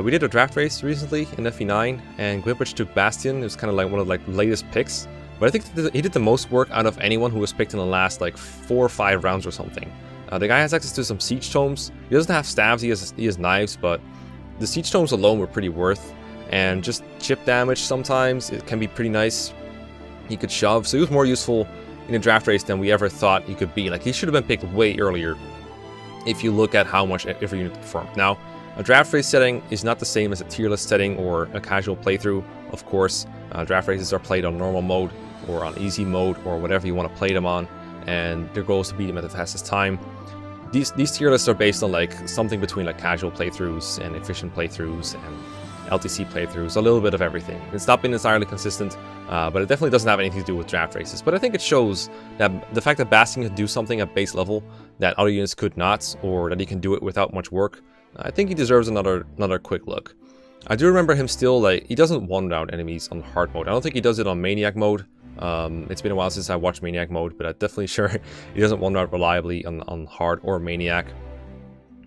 we did a draft race recently in FE9, and Glimpage took Bastian. It was kind of like one of the latest picks. But I think he did the most work out of anyone who was picked in the last like 4 or 5 rounds or something. The guy has access to some siege tomes. He doesn't have staves, he has knives, but the siege tomes alone were pretty worth. And just chip damage sometimes, it can be pretty nice. He could shove, so he was more useful in a draft race than we ever thought he could be. Like, he should have been picked way earlier if you look at how much every unit performed. Now, a draft race setting is not the same as a tier list setting or a casual playthrough, of course. Draft races are played on normal mode or on easy mode or whatever you want to play them on, and their goal is to beat them at the fastest time. These tier lists are based on like something between like casual playthroughs and efficient playthroughs and LTC playthroughs, a little bit of everything. It's not been entirely consistent, but it definitely doesn't have anything to do with draft races. But I think it shows that the fact that Bastian can do something at base level that other units could not, or that he can do it without much work, I think he deserves another quick look. I do remember him still, like, he doesn't one-round enemies on hard mode. I don't think he does it on Maniac mode. It's been a while since I watched Maniac mode, but I'm definitely sure he doesn't one-round reliably on hard or Maniac.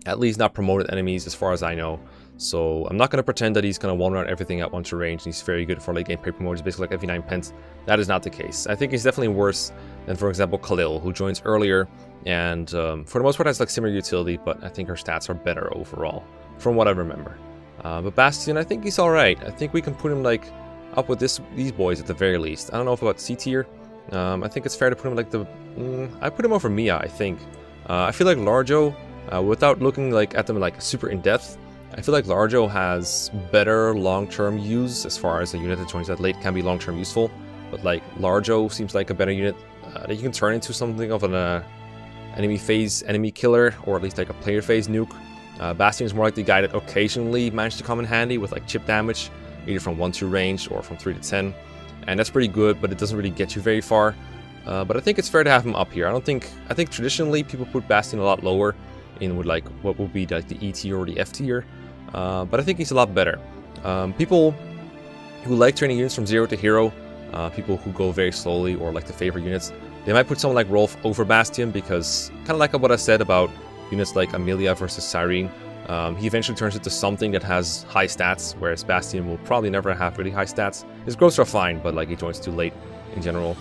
At least not promoted enemies as far as I know. So I'm not going to pretend that he's going to one-round everything at once to range and he's very good for late game paper mode. He's basically like FE9 Pent. That is not the case. I think he's definitely worse than, for example, Khalil, who joins earlier and for the most part has like similar utility, but I think her stats are better overall from what I remember. But Bastian, I think he's alright. I think we can put him like up with these boys at the very least. I don't know about C tier. I think it's fair to put him like the... I put him over Mia, I think. I feel like Larjo, without looking like at them like super in-depth, I feel like Larjo has better long-term use as far as a unit that joins that late can be long-term useful. But like Larjo seems like a better unit that you can turn into something of an enemy killer, or at least like a player phase nuke. Bastian is more like the guy that occasionally managed to come in handy with like chip damage, either from 1-2 range or from 3 to 10. And that's pretty good, but it doesn't really get you very far. But I think it's fair to have him up here. I think traditionally people put Bastian a lot lower in with like what would be like the E tier or the F tier. But I think he's a lot better. People who like turning units from 0 to hero, people who go very slowly or like to favor units, they might put someone like Rolf over Bastian because, kind of like what I said about units like Amelia versus Cyrene, he eventually turns into something that has high stats, whereas Bastian will probably never have really high stats. His growths are fine, but like he joins too late in general.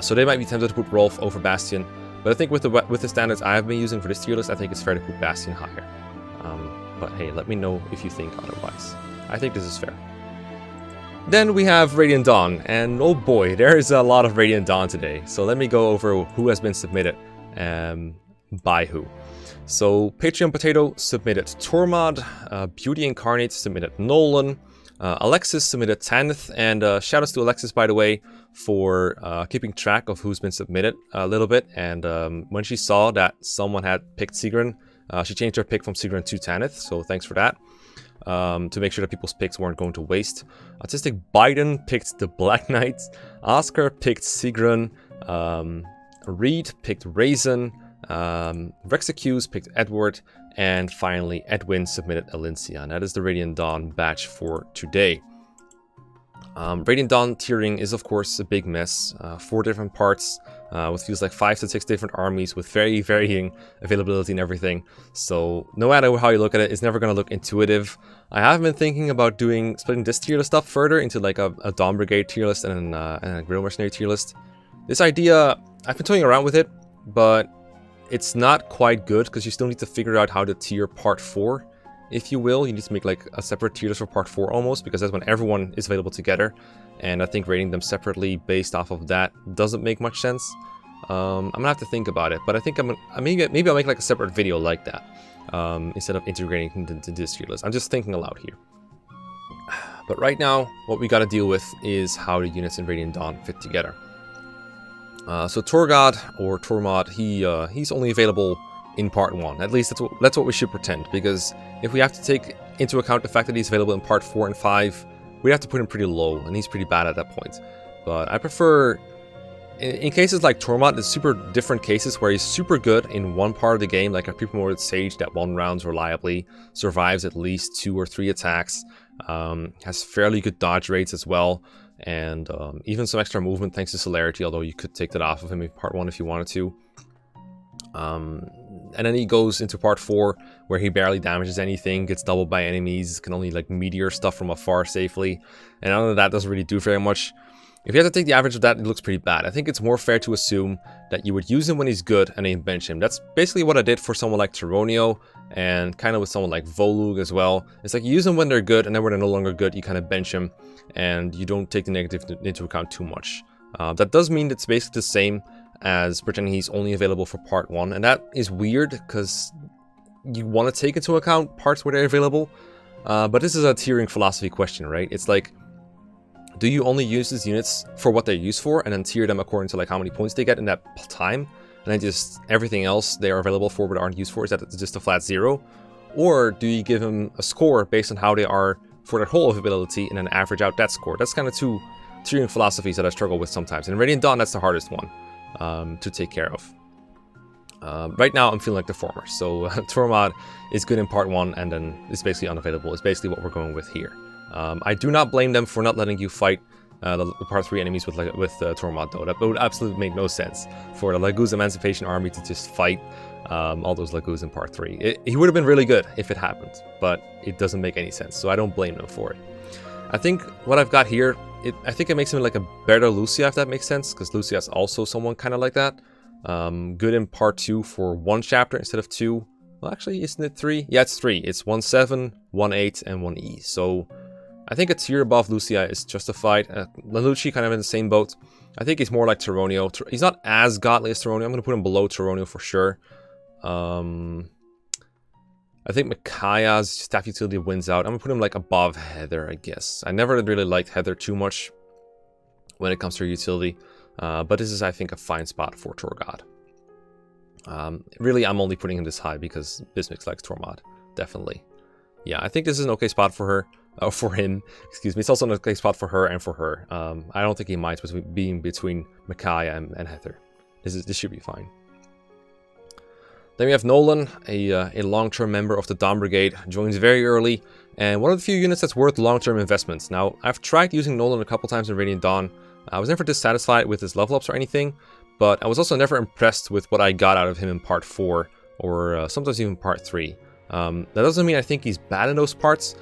So they might be tempted to put Rolf over Bastian, but I think with the standards I have been using for this tier list, I think it's fair to put Bastian higher. But hey, let me know if you think otherwise. I think this is fair. Then we have Radiant Dawn, and oh boy, there is a lot of Radiant Dawn today. So let me go over who has been submitted by who. So Patreon Potato submitted Tormod, Beauty Incarnate submitted Nolan, Alexis submitted Tanith, and shoutouts to Alexis, by the way, for keeping track of who's been submitted a little bit. And when she saw that someone had picked Sigrun, she changed her pick from Sigrun to Tanith, so thanks for that. To make sure that people's picks weren't going to waste. Autistic Biden picked the Black Knight, Oscar picked Sigrun, Reed picked Raisin, Rexacuse picked Edward, and finally Edwin submitted Alincia. And that is the Radiant Dawn batch for today. Radiant Dawn tiering is of course a big mess. 4 different parts, with feels like 5 to 6 different armies with very varying availability and everything. So no matter how you look at it, it's never going to look intuitive. I have been thinking about splitting this tier list stuff further into like a Dawn Brigade tier list and a Guerrilla Mercenary tier list. This idea, I've been toying around with it, but it's not quite good because you still need to figure out how to tier part 4. If you will, you need to make like a separate tier list for part 4 almost, because that's when everyone is available together. And I think rating them separately based off of that doesn't make much sense. I'm gonna have to think about it, but I think maybe I'll make like a separate video like that instead of integrating into this tier list. I'm just thinking aloud here. But right now, what we gotta deal with is how the units in Radiant Dawn fit together. So Torgod or Tormod, he's only available in part 1. At least that's what we should pretend, because if we have to take into account the fact that he's available in part 4 and 5, we have to put him pretty low, and he's pretty bad at that point. But I prefer, in cases like Tormod, it's super different cases where he's super good in one part of the game, like a pre-promoted Sage that 1 rounds reliably, survives at least 2 or 3 attacks, has fairly good dodge rates as well, and even some extra movement thanks to Celerity, although you could take that off of him in part 1 if you wanted to. And then he goes into part 4 where he barely damages anything, gets doubled by enemies, can only like meteor stuff from afar safely, and none of that doesn't really do very much. If you have to take the average of that, it looks pretty bad. I think it's more fair to assume that you would use him when he's good and then bench him. That's basically what I did for someone like Tyronio and kind of with someone like Volug as well. It's like you use them when they're good, and then when they're no longer good, you kind of bench him and you don't take the negative into account too much. That does mean it's basically the same as pretending he's only available for part 1, and that is weird because you want to take into account parts where they're available, but this is a tiering philosophy question, right? It's like, do you only use these units for what they're used for and then tier them according to like how many points they get in that time, and then just everything else they are available for but aren't used for, is that just a flat 0? Or do you give them a score based on how they are for their whole availability and then average out that score? That's kind of two tiering philosophies that I struggle with sometimes. And in Radiant Dawn, that's the hardest one to take care of. Right now, I'm feeling like the former. So Tormod is good in part 1 and then it's basically unavailable. It's basically what we're going with here. I do not blame them for not letting you fight the part 3 enemies with Tormod, though. That would absolutely make no sense for the Laguz Emancipation Army to just fight all those Laguz in part 3. He would have been really good if it happened, but it doesn't make any sense, so I don't blame them for it. I think what I've got here, I think it makes him like a better Lucia, if that makes sense, because Lucia is also someone kind of like that. Good in part 2 for 1 chapter instead of 2. Well, actually, isn't it 3? Yeah, it's 3. It's 1-7, 1-8, and 1E. So I think a tier above Lucia is justified. Lelouchi kind of in the same boat. I think he's more like Tyronio. He's not as godly as Tyronio. I'm going to put him below Tyronio for sure. I think Mekkah's staff utility wins out. I'm going to put him like above Heather, I guess. I never really liked Heather too much when it comes to her utility. But this is, I think, a fine spot for Torgod. Really, I'm only putting him this high because Bismix likes Tormod. Definitely. Yeah, I think this is an okay spot for her. For him, excuse me. It's also an okay spot for her and for her. I don't think he minds being between Mekkah and Heather. This should be fine. Then we have Nolan, a long-term member of the Dawn Brigade, joins very early, and one of the few units that's worth long-term investments. Now, I've tried using Nolan a couple times in Radiant Dawn. I was never dissatisfied with his level ups or anything, but I was also never impressed with what I got out of him in part 4, or sometimes even part 3. That doesn't mean I think he's bad in those parts,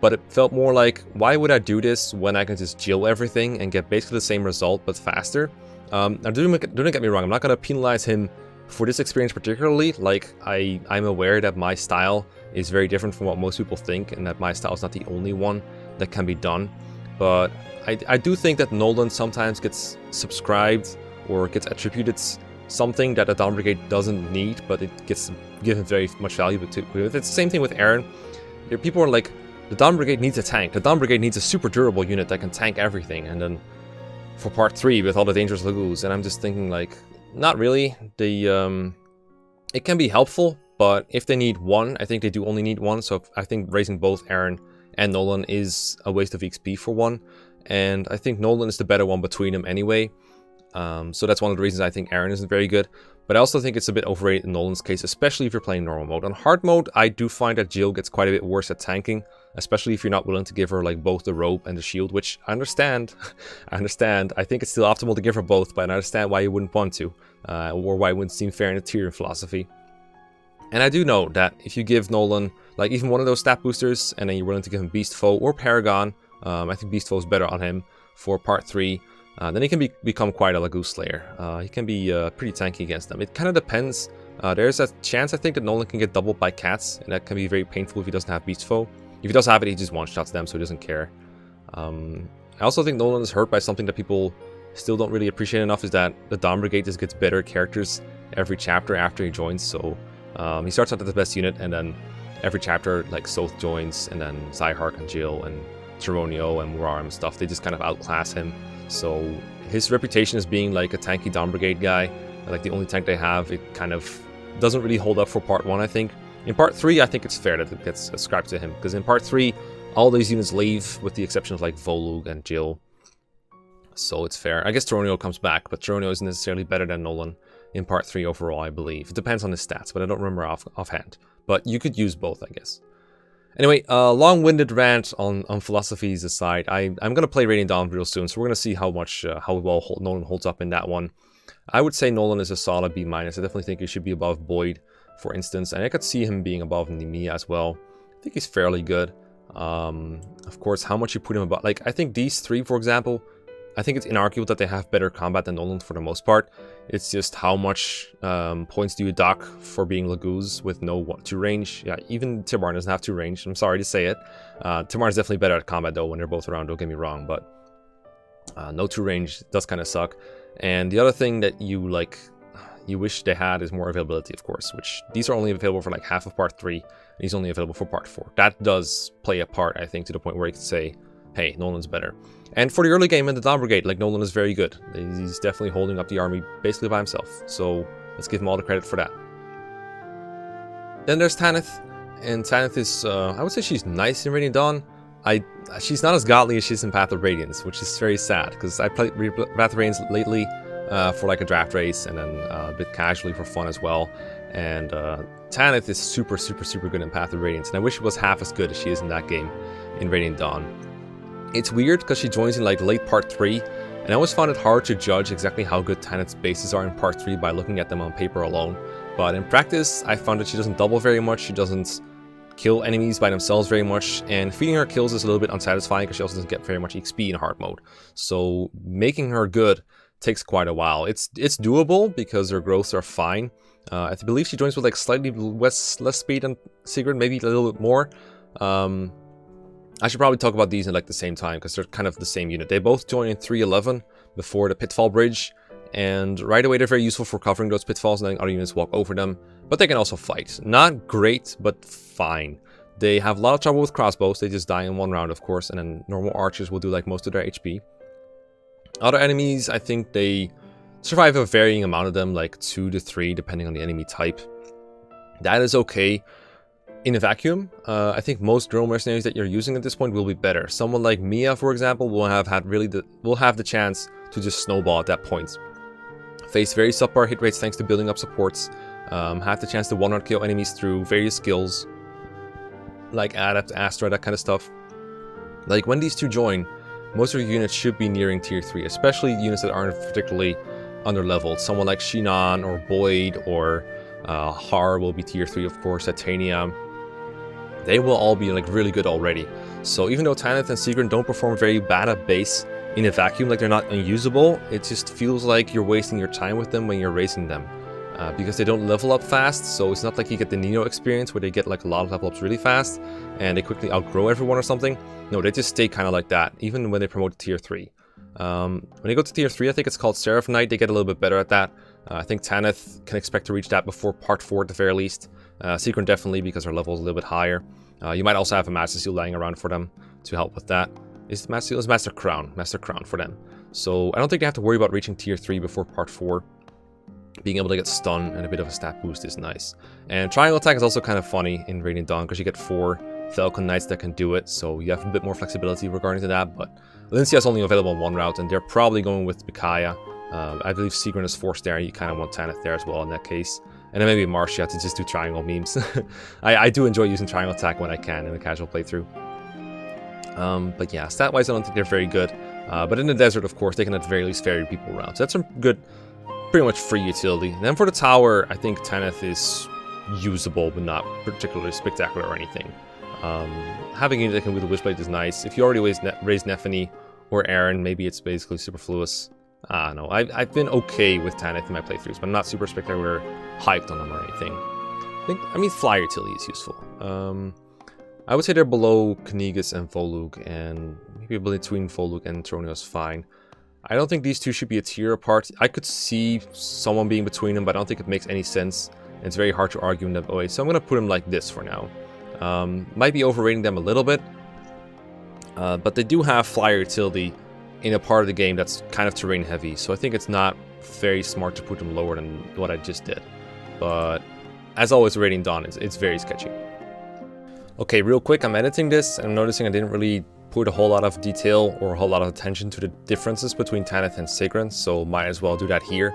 but it felt more like, why would I do this when I can just jill everything and get basically the same result, but faster? Now, don't get me wrong, I'm not going to penalize him for this experience particularly. Like, I'm aware that my style is very different from what most people think, and that my style is not the only one that can be done. But I do think that Nolan sometimes gets subscribed or gets attributed something that the Dawn Brigade doesn't need, but it gets given very much value to it. It's the same thing with Yrene. People are like, the Dawn Brigade needs a tank. The Dawn Brigade needs a super durable unit that can tank everything. And then for part 3 with all the dangerous Laguz, and I'm just thinking like, not really. It can be helpful, but if they need one, I think they do only need one. So I think raising both Yrene and Nolan is a waste of XP for one. And I think Nolan is the better one between them anyway. So that's one of the reasons I think Yrene isn't very good. But I also think it's a bit overrated in Nolan's case, especially if you're playing normal mode. On hard mode, I do find that Jill gets quite a bit worse at tanking, especially if you're not willing to give her like both the rope and the shield, which I understand. I understand. I think it's still optimal to give her both, but I understand why you wouldn't want to, or why it wouldn't seem fair in a tier philosophy. And I do know that if you give Nolan like even one of those stat boosters, and then you're willing to give him Beast Foe or Paragon, I think Beast Foe is better on him for part 3. Then he can become quite a Laguz Slayer. He can be pretty tanky against them. It kind of depends. There's a chance, I think, that Nolan can get doubled by cats, and that can be very painful if he doesn't have Beast Foe. If he does have it, he just one-shots them, so he doesn't care. I also think Nolan is hurt by something that people still don't really appreciate enough, is that the Dawn Brigade just gets better characters every chapter after he joins. So he starts out as the best unit, and then every chapter, like Soth joins, and then Zyhark and Jill and Tyronio and Murrah and stuff, they just kind of outclass him. So his reputation as being like a tanky Dawn Brigade guy, like the only tank they have, it kind of doesn't really hold up for part 1, I think. In part 3, I think it's fair that it gets ascribed to him, because in part 3, all these units leave, with the exception of like Volug and Jill. So it's fair. I guess Tyronio comes back, but Tyronio isn't necessarily better than Nolan in part 3 overall, I believe. It depends on his stats, but I don't remember offhand. But you could use both, I guess. Anyway, long-winded rant on philosophies aside, I'm going to play Radiant Dawn real soon, so we're going to see how well Nolan holds up in that one. I would say Nolan is a solid B-. I definitely think he should be above Boyd, for instance, and I could see him being above Nimi as well. I think he's fairly good. Of course, how much you put him above... Like, I think these 3, for example, I think it's inarguable that they have better combat than Nolan for the most part. It's just how much points do you dock for being Laguz with no 2 range. Yeah, even Timar doesn't have 2 range. I'm sorry to say it. Timar is definitely better at combat though when they're both around, don't get me wrong. But No true range does kind of suck. And the other thing that you wish they had is more availability, of course, which these are only available for like half of part 3, and he's only available for part 4. That does play a part, I think, to the point where you can say, hey, Nolan's better. And for the early game in the Dawn Brigade, like, Nolan is very good. He's definitely holding up the army basically by himself, so let's give him all the credit for that. Then there's Tanith, and Tanith is, I would say she's nice in Radiant Dawn. She's not as godly as she is in Path of Radiance, which is very sad, because I played Path of Radiance lately for like a draft race, and then a bit casually for fun as well. And Tanith is super good in Path of Radiance, and I wish it was half as good as she is in that game in Radiant Dawn. It's weird because she joins in like late part 3, and I always found it hard to judge exactly how good Tanith's bases are in part 3 by looking at them on paper alone. But in practice, I found that she doesn't double very much, she doesn't kill enemies by themselves very much, and feeding her kills is a little bit unsatisfying because she also doesn't get very much XP in hard mode. So making her good takes quite a while. It's doable because her growths are fine. I believe she joins with like slightly less speed than Sigrid, maybe a little bit more. I should probably talk about these in like the same time because they're kind of the same unit. They both join in 311 before the Pitfall Bridge, and right away they're very useful for covering those pitfalls and letting other units walk over them. But they can also fight. Not great, but fine. They have a lot of trouble with crossbows. They just die in one round, of course, and then normal archers will do like most of their HP. Other enemies, I think they survive a varying amount of them, like 2 to 3, depending on the enemy type. That is okay. In a vacuum, I think most girl mercenaries that you're using at this point will be better. Someone like Mia, for example, will have the chance to just snowball at that point. Face very subpar hit rates thanks to building up supports. Have the chance to one-shot kill enemies through various skills, like Adept, Astra, that kind of stuff. Like, when these two join, most of your units should be nearing tier 3, especially units that aren't particularly under-leveled. Someone like Shinan or Boyd or Har will be tier 3, of course, Titania. They will all be like really good already. So even though Tanith and Sigrid don't perform very bad at base in a vacuum, like they're not unusable, it just feels like you're wasting your time with them when you're racing them. Because they don't level up fast, so it's not like you get the Nino experience where they get like a lot of level ups really fast and they quickly outgrow everyone or something. No, they just stay kind of like that, even when they promote to tier 3. When they go to tier 3, I think it's called Seraph Knight, they get a little bit better at that. I think Tanith can expect to reach that before part 4 at the very least. Secret definitely, because her level is a little bit higher. You might also have a Master Seal lying around for them to help with that. Is Master Seal? It's Master Crown for them. So I don't think they have to worry about reaching tier 3 before part 4. Being able to get stun and a bit of a stat boost is nice. And Triangle Attack is also kind of funny in Radiant Dawn because you get 4 Falcon Knights that can do it, so you have a bit more flexibility regarding to that. But Lyncia is only available on one route, and they're probably going with Micaiah. I believe Sigrid is forced there, and you kind of want Tanith there as well in that case. And then maybe Marcia to just do triangle memes. I do enjoy using Triangle Attack when I can in a casual playthrough. But yeah, stat-wise I don't think they're very good. But in the desert, of course, they can at the very least ferry people around. So that's some good, pretty much free utility. And then for the tower, I think Tanith is usable, but not particularly spectacular or anything. Having a unit that can wield the Witchblade is nice. If you already raise Nephany or Aaron, maybe it's basically superfluous. I don't know. I've been okay with Tanith in my playthroughs, but I'm not super spectacular hyped on them or anything. I mean, flyer utility is useful. I would say they're below Knigas and Volug, and maybe between Volug and Tronio is fine. I don't think these two should be a tier apart. I could see someone being between them, but I don't think it makes any sense. It's very hard to argue in that way, so I'm going to put them like this for now. Might be overrating them a little bit, but they do have flyer utility in a part of the game that's kind of terrain heavy, so I think it's not very smart to put them lower than what I just did. But as always, Radiant Dawn, it's very sketchy. Okay, real quick, I'm editing this, and I'm noticing I didn't really put a whole lot of detail or a whole lot of attention to the differences between Tanith and Sigrid, so might as well do that here.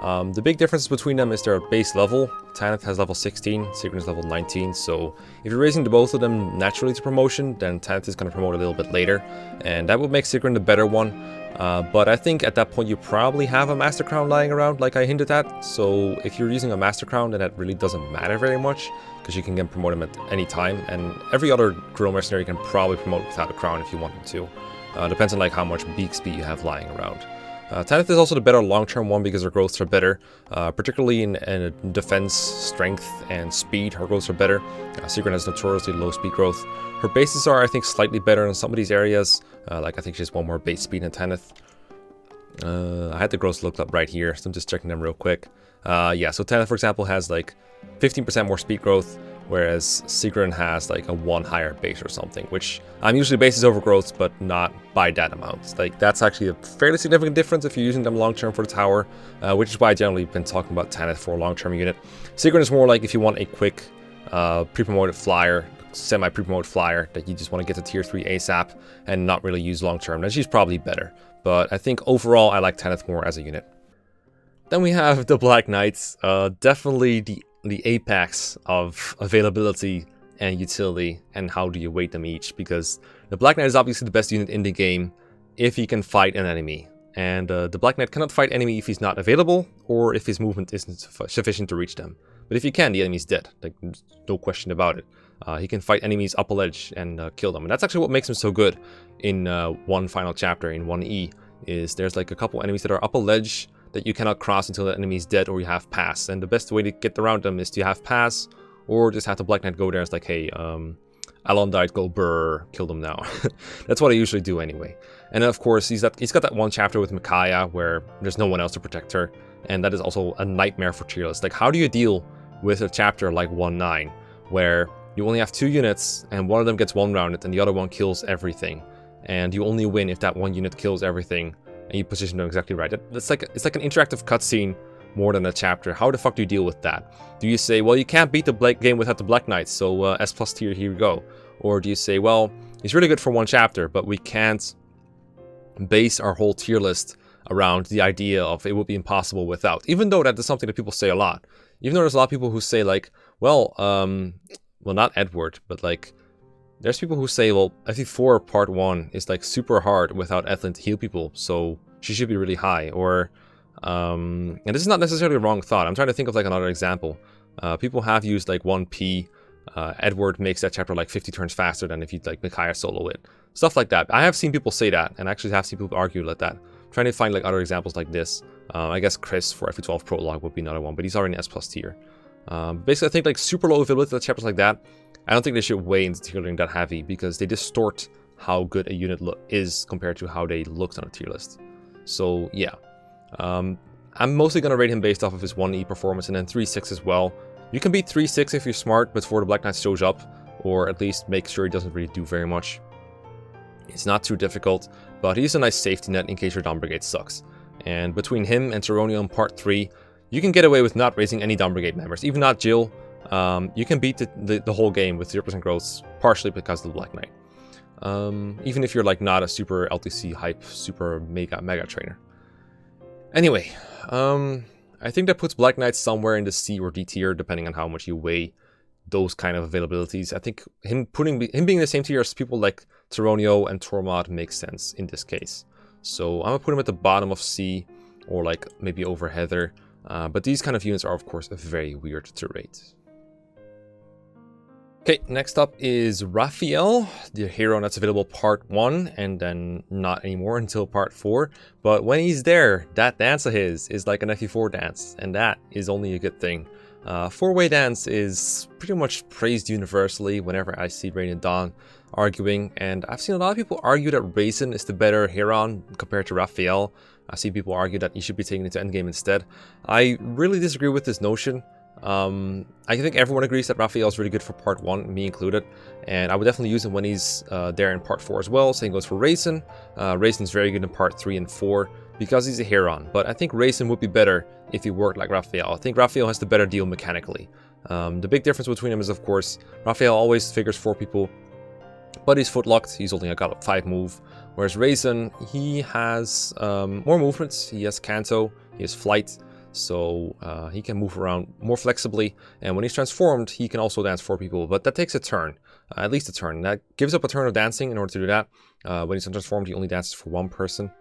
The big difference between them is their base level. Tanith has level 16, Sigrid is level 19, so if you're raising the both of them naturally to promotion, then Tanith is going to promote a little bit later, and that would make Sigrid the better one. But I think at that point you probably have a Master Crown lying around, like I hinted at, so if you're using a Master Crown, then that really doesn't matter very much, because you can again promote him at any time, and every other Girl Mercenary can probably promote without a crown if you wanted to. Depends on like how much beak speed you have lying around. Tanith is also the better long-term one because her growths are better, particularly in defense, strength, and speed. Her growths are better. Sigrid has notoriously low speed growth. Her bases are, I think, slightly better in some of these areas. Like I think she has one more base speed than Tanith. I had the growths looked up right here, so I'm just checking them real quick. Yeah, so Tana, for example, has like 15% more speed growth, whereas Sigrun has like a 1 higher base or something, which I'm usually bases over growths, but not by that amount. Like, that's actually a fairly significant difference if you're using them long-term for the tower, which is why I generally been talking about Tanith for a long-term unit. Sigrun is more like if you want a quick pre-promoted flyer, semi-pre-promoted flyer, that you just want to get to tier 3 ASAP and not really use long-term. Then she's probably better. But I think overall I like Tanith more as a unit. Then we have the Black Knights, definitely the apex of availability and utility, and how do you weight them each, because the Black Knight is obviously the best unit in the game if he can fight an enemy. And the Black Knight cannot fight enemy if he's not available, or if his movement isn't sufficient to reach them. But if he can, the enemy's dead, like, no question about it. He can fight enemies up a ledge and kill them, and that's actually what makes him so good in one final chapter, in 1E, is there's like a couple enemies that are up a ledge that you cannot cross until the enemy's dead or you have pass, and the best way to get around them is to have pass, or just have the Black Knight go there and it's like, hey, Alon died, go brr, kill them now. That's what I usually do anyway. And then of course, he's got that one chapter with Mekkah where there's no one else to protect her, and that is also a nightmare for tier lists. Like, how do you deal with a chapter like 1-9, where you only have 2 units, and one of them gets one-rounded, and the other one kills everything, and you only win if that one unit kills everything, and you position them exactly right. It's like an interactive cutscene more than a chapter. How the fuck do you deal with that? Do you say, well, you can't beat the game without the Black Knights, so S+ tier, here we go? Or do you say, well, he's really good for one chapter, but we can't base our whole tier list around the idea of it would be impossible without, even though that is something that people say a lot. Even though there's a lot of people who say like, well, not Edward, but like, there's people who say, well, FE4 part 1 is like super hard without Ethlyn to heal people, so she should be really high. Or, and this is not necessarily a wrong thought. I'm trying to think of like another example. People have used like 1P. Edward makes that chapter like 50 turns faster than if you'd like Mekkah solo it. Stuff like that. I have seen people say that, and actually have seen people argue like that. I'm trying to find like other examples like this. I guess Chris for FE12 Prologue would be another one, but he's already in S+ tier. Basically, I think like super low availability chapters like that, I don't think they should weigh into tier listing that heavy, because they distort how good a unit is compared to how they looked on a tier list. So yeah, I'm mostly going to rate him based off of his 1E performance, and then 3-6 as well. You can beat 3-6 if you're smart before the Black Knight shows up, or at least make sure he doesn't really do very much. It's not too difficult, but he's a nice safety net in case your Dawn Brigade sucks. And between him and Tyronio in part 3, you can get away with not raising any Dawn Brigade members, even not Jill. You can beat the whole game with 0% growths, partially because of the Black Knight. Even if you're like not a super LTC hype, super mega trainer. Anyway, I think that puts Black Knight somewhere in the C or D tier, depending on how much you weigh those kind of availabilities. I think him being in the same tier as people like Tyronio and Tormod makes sense in this case. So I'm gonna put him at the bottom of C, or like maybe over Heather. But these kind of units are of course very weird to rate. Okay, next up is Raphael, the hero that's available part 1 and then not anymore until part 4. But when he's there, that dance of his is like an FE4 dance, and that is only a good thing. 4-way dance is pretty much praised universally whenever I see Rain and Dawn arguing, and I've seen a lot of people argue that Raisin is the better Heron compared to Raphael. I've seen people argue that he should be taken into endgame instead. I really disagree with this notion. I think everyone agrees that Raphael is really good for part 1, me included, and I would definitely use him when he's there in part 4 as well. Same goes for Raisin. Raisin's very good in part 3 and 4 because he's a Heron, but I think Raisin would be better if he worked like Raphael. I think Raphael has the better deal mechanically. The big difference between them is, of course, Raphael always figures 4 people, but he's footlocked. He's only got a 5 move, whereas Raisin, he has more movements. He has Canto, he has Flight, so he can move around more flexibly, and when he's transformed, he can also dance 4 people, but that takes a turn, at least a turn. That gives up a turn of dancing in order to do that. When he's transformed, he only dances for 1 person,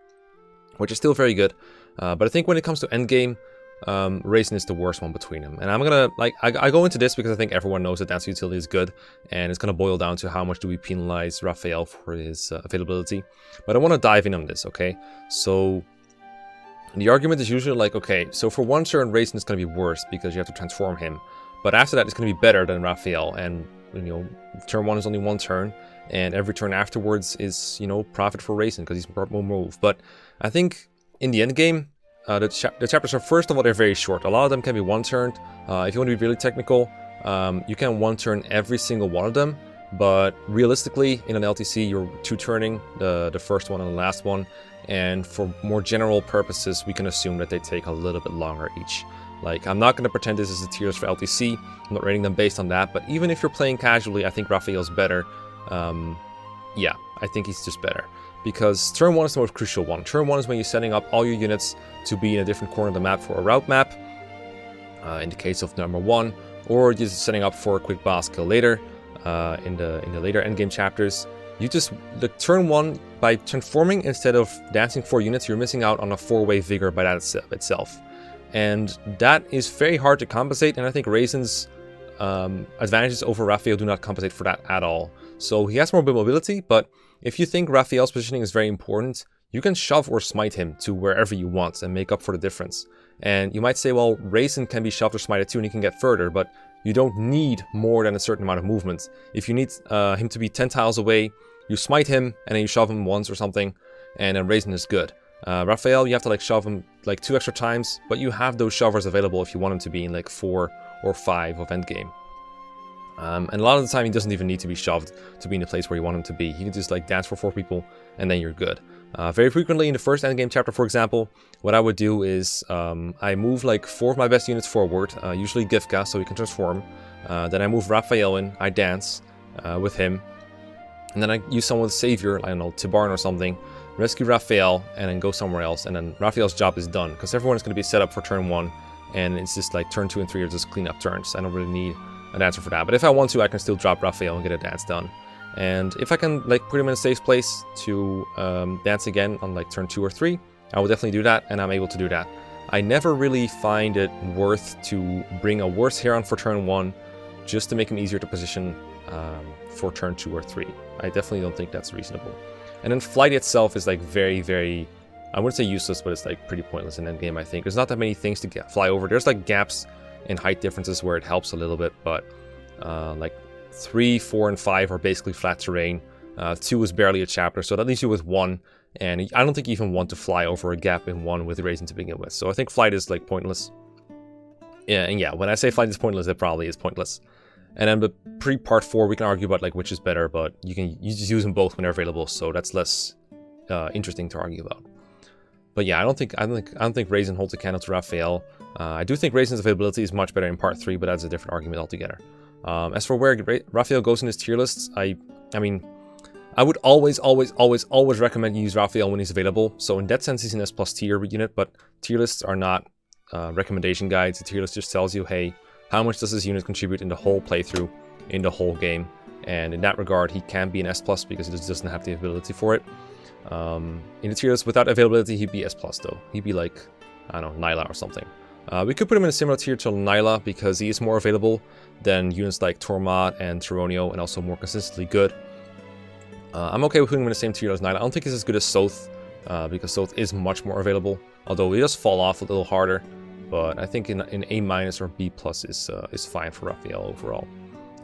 which is still very good, but I think when it comes to endgame, Raisin is the worst one between them. And I'm gonna, I go into this because I think everyone knows that dance utility is good, and it's gonna boil down to how much do we penalize Raphael for his availability. But I want to dive in on this, okay? So the argument is usually like, okay, so for 1 turn, Raisin is gonna be worse because you have to transform him, but after that, it's gonna be better than Raphael. And you know, turn 1 is only 1 turn, and every turn afterwards is, you know, profit for Raisin because he's more move. But I think in the end game, the chapters are, first of all, they're very short. A lot of them can be one-turned. If you want to be really technical, you can one-turn every single one of them. But realistically, in an LTC, you're two-turning the first one and the last one. And for more general purposes, we can assume that they take a little bit longer each. Like, I'm not going to pretend this is the tier list for LTC. I'm not rating them based on that. But even if you're playing casually, I think Raphael's better. Yeah, I think he's just better. Because turn 1 is the most crucial one. Turn 1 is when you're setting up all your units to be in a different corner of the map for a route map. In the case of number 1. Or you're just setting up for a quick boss kill later. In the later endgame chapters. You just, the turn 1, by transforming instead of dancing 4 units, you're missing out on a 4-way vigor by that itself. And that is very hard to compensate, and I think Raisin's advantages over Raphael do not compensate for that at all. So he has more mobility, but if you think Raphael's positioning is very important, you can shove or smite him to wherever you want and make up for the difference. And you might say, well, Raisin can be shoved or smited too and he can get further, but you don't need more than a certain amount of movement. If you need him to be 10 tiles away, you smite him and then you shove him once or something, and then Raisin is good. Raphael, you have to like shove him like 2 extra times, but you have those shovers available if you want him to be in like 4 or 5 of endgame. And a lot of the time he doesn't even need to be shoved to be in the place where you want him to be. He can just like dance for 4 people and then you're good. Very frequently in the first endgame chapter, for example, what I would do is I move like 4 of my best units forward, usually Gifka, so he can transform. Then I move Raphael in, I dance with him. And then I use someone with Savior, I don't know, Tibarn or something, rescue Raphael, and then go somewhere else. And then Raphael's job is done, because everyone is going to be set up for turn 1. And it's just like turn 2 and 3 are just clean up turns. I don't really need a dancer for that. But if I want to, I can still drop Raphael and get a dance done. And if I can like put him in a safe place to dance again on like turn 2 or 3, I will definitely do that, and I'm able to do that. I never really find it worth to bring a worse Heron for turn 1 just to make him easier to position for turn 2 or 3. I definitely don't think that's reasonable. And then flight itself is like very, very, I wouldn't say useless, but it's like pretty pointless in endgame, I think. There's not that many things to fly over. There's like gaps in height differences where it helps a little bit, but like 3, 4, and 5 are basically flat terrain. 2 is barely a chapter, so that leaves you with 1. And I don't think you even want to fly over a gap in 1 with Raisin to begin with. So I think flight is like pointless. Yeah, and yeah, when I say flight is pointless, it probably is pointless. And then the pre-part 4, we can argue about like which is better, but you just use them both when they're available, so that's less interesting to argue about. But yeah, I don't think Raisin holds a candle to Raphael. I do think Raisin's availability is much better in part 3, but that's a different argument altogether. As for where Raphael goes in his tier lists, I mean, I would always recommend you use Raphael when he's available. So in that sense, he's an S+ tier unit, but tier lists are not recommendation guides. The tier list just tells you, hey, how much does this unit contribute in the whole playthrough, in the whole game? And in that regard, he can be an S+ because he just doesn't have the ability for it. In the tier list without availability, he'd be S+ though. He'd be like, I don't know, Nyla or something. We could put him in a similar tier to Nyla because he is more available than units like Tormod and Tyronio, and also more consistently good. I'm okay with putting him in the same tier as Nyla. I don't think he's as good as Soth, because Soth is much more available, although he does fall off a little harder. But I think in A- or B+ is fine for Raphael overall.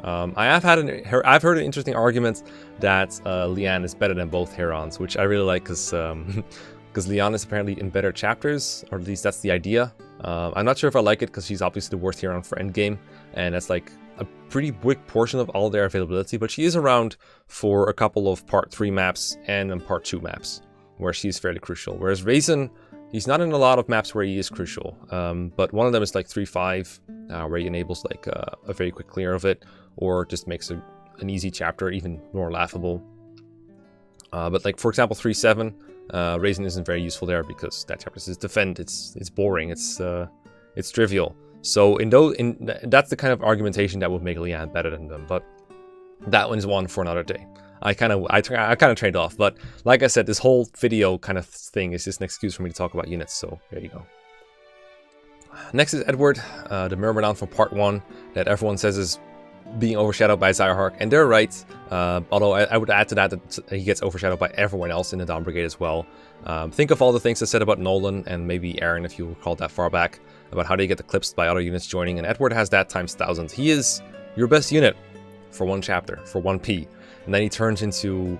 I've heard an interesting argument that Lian is better than both Herons, which I really like because Lian is apparently in better chapters, or at least that's the idea. I'm not sure if I like it because she's obviously the worst Heron for endgame, and that's like a pretty big portion of all their availability, but she is around for a couple of part 3 maps and part 2 maps where she's fairly crucial. Whereas Raisin, he's not in a lot of maps where he is crucial, but one of them is like 3-5, where he enables like a very quick clear of it, or just makes an easy chapter even more laughable. But like for example 3-7, Raisin isn't very useful there because that chapter says defend. It's boring. It's trivial. So that's the kind of argumentation that would make Lian better than them. But that one is one for another day. I kind of trade off. But like I said, this whole video kind of thing is just an excuse for me to talk about units. So there you go. Next is Edward, the Murrah from part 1 that everyone says is being overshadowed by Zyhark, and they're right. Although I would add to that he gets overshadowed by everyone else in the Dawn Brigade as well. Think of all the things I said about Nolan and maybe Aaron, if you recall that far back, about how they get eclipsed by other units joining, and Edward has that times 1,000. He is your best unit for one chapter, for 1p, and then he turns into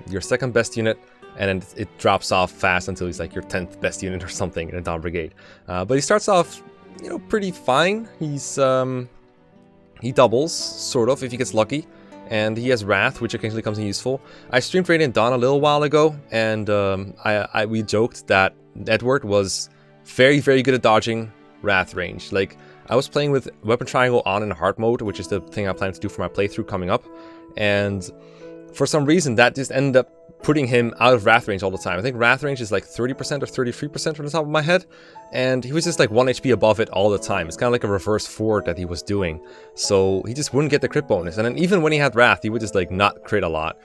your second best unit, and then it drops off fast until he's like your 10th best unit or something in a Dawn Brigade. But he starts off, you know, pretty fine. He doubles, sort of, if he gets lucky. And he has Wrath, which occasionally comes in useful. I streamed Radiant Dawn a little while ago, and we joked that Edward was very, very good at dodging Wrath range. Like, I was playing with Weapon Triangle on in hard mode, which is the thing I plan to do for my playthrough coming up. And for some reason, that just ended up putting him out of Wrath range all the time. I think Wrath range is like 30% or 33% from the top of my head. And he was just like 1 HP above it all the time. It's kind of like a reverse forward that he was doing. So he just wouldn't get the crit bonus. And then even when he had Wrath, he would just like not crit a lot.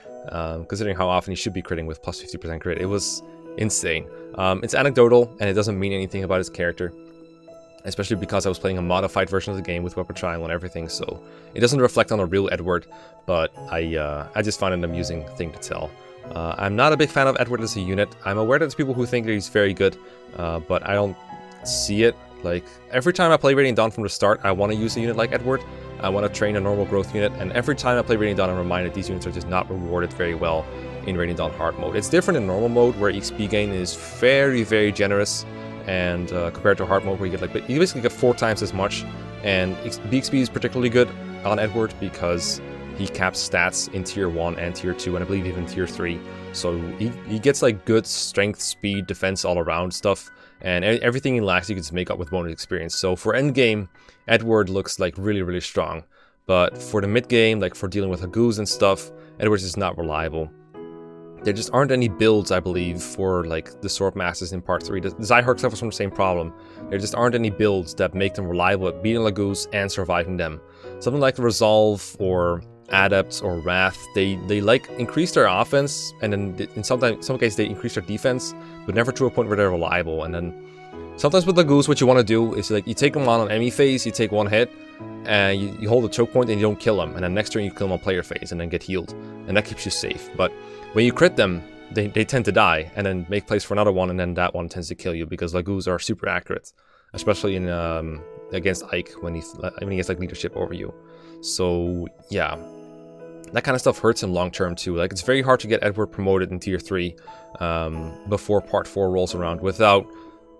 Considering how often he should be critting with plus 50% crit. It was insane. It's anecdotal and it doesn't mean anything about his character. Especially because I was playing a modified version of the game with Weapon Triangle and everything, so it doesn't reflect on a real Edward, but I just find it an amusing thing to tell. I'm not a big fan of Edward as a unit. I'm aware that there's people who think that he's very good, but I don't see it. Like, every time I play Radiant Dawn from the start, I want to use a unit like Edward. I want to train a normal growth unit, and every time I play Radiant Dawn, I'm reminded these units are just not rewarded very well in Radiant Dawn hard mode. It's different in normal mode, where XP gain is very, very generous. And compared to hard mode where you basically get 4 times as much, and BXP is particularly good on Edward because he caps stats in tier 1 and tier 2, and I believe even tier 3. So he gets like good strength, speed, defense all around stuff, and everything he lacks you can just make up with bonus experience. So for endgame, Edward looks like really, really strong. But for the mid game, like for dealing with Hagoos and stuff, Edward's is not reliable. There just aren't any builds, I believe, for like the Sword Masters in Part 3. The Zyhark suffers from the same problem. There just aren't any builds that make them reliable at beating Lagoos and surviving them. Something like Resolve or Adept or Wrath, they like increase their offense, and then in some cases they increase their defense, but never to a point where they're reliable. And then sometimes with Lagoos, what you want to do is like you take them on enemy phase, you take 1 hit, and you hold a choke point and you don't kill them, and then next turn you kill them on player phase and then get healed, and that keeps you safe. But when you crit them, they tend to die, and then make place for another one, and then that one tends to kill you, because Lagoos are super accurate, especially in against Ike when he gets like leadership over you. So yeah, that kind of stuff hurts him long term too. Like, it's very hard to get Edward promoted in tier 3 before Part 4 rolls around without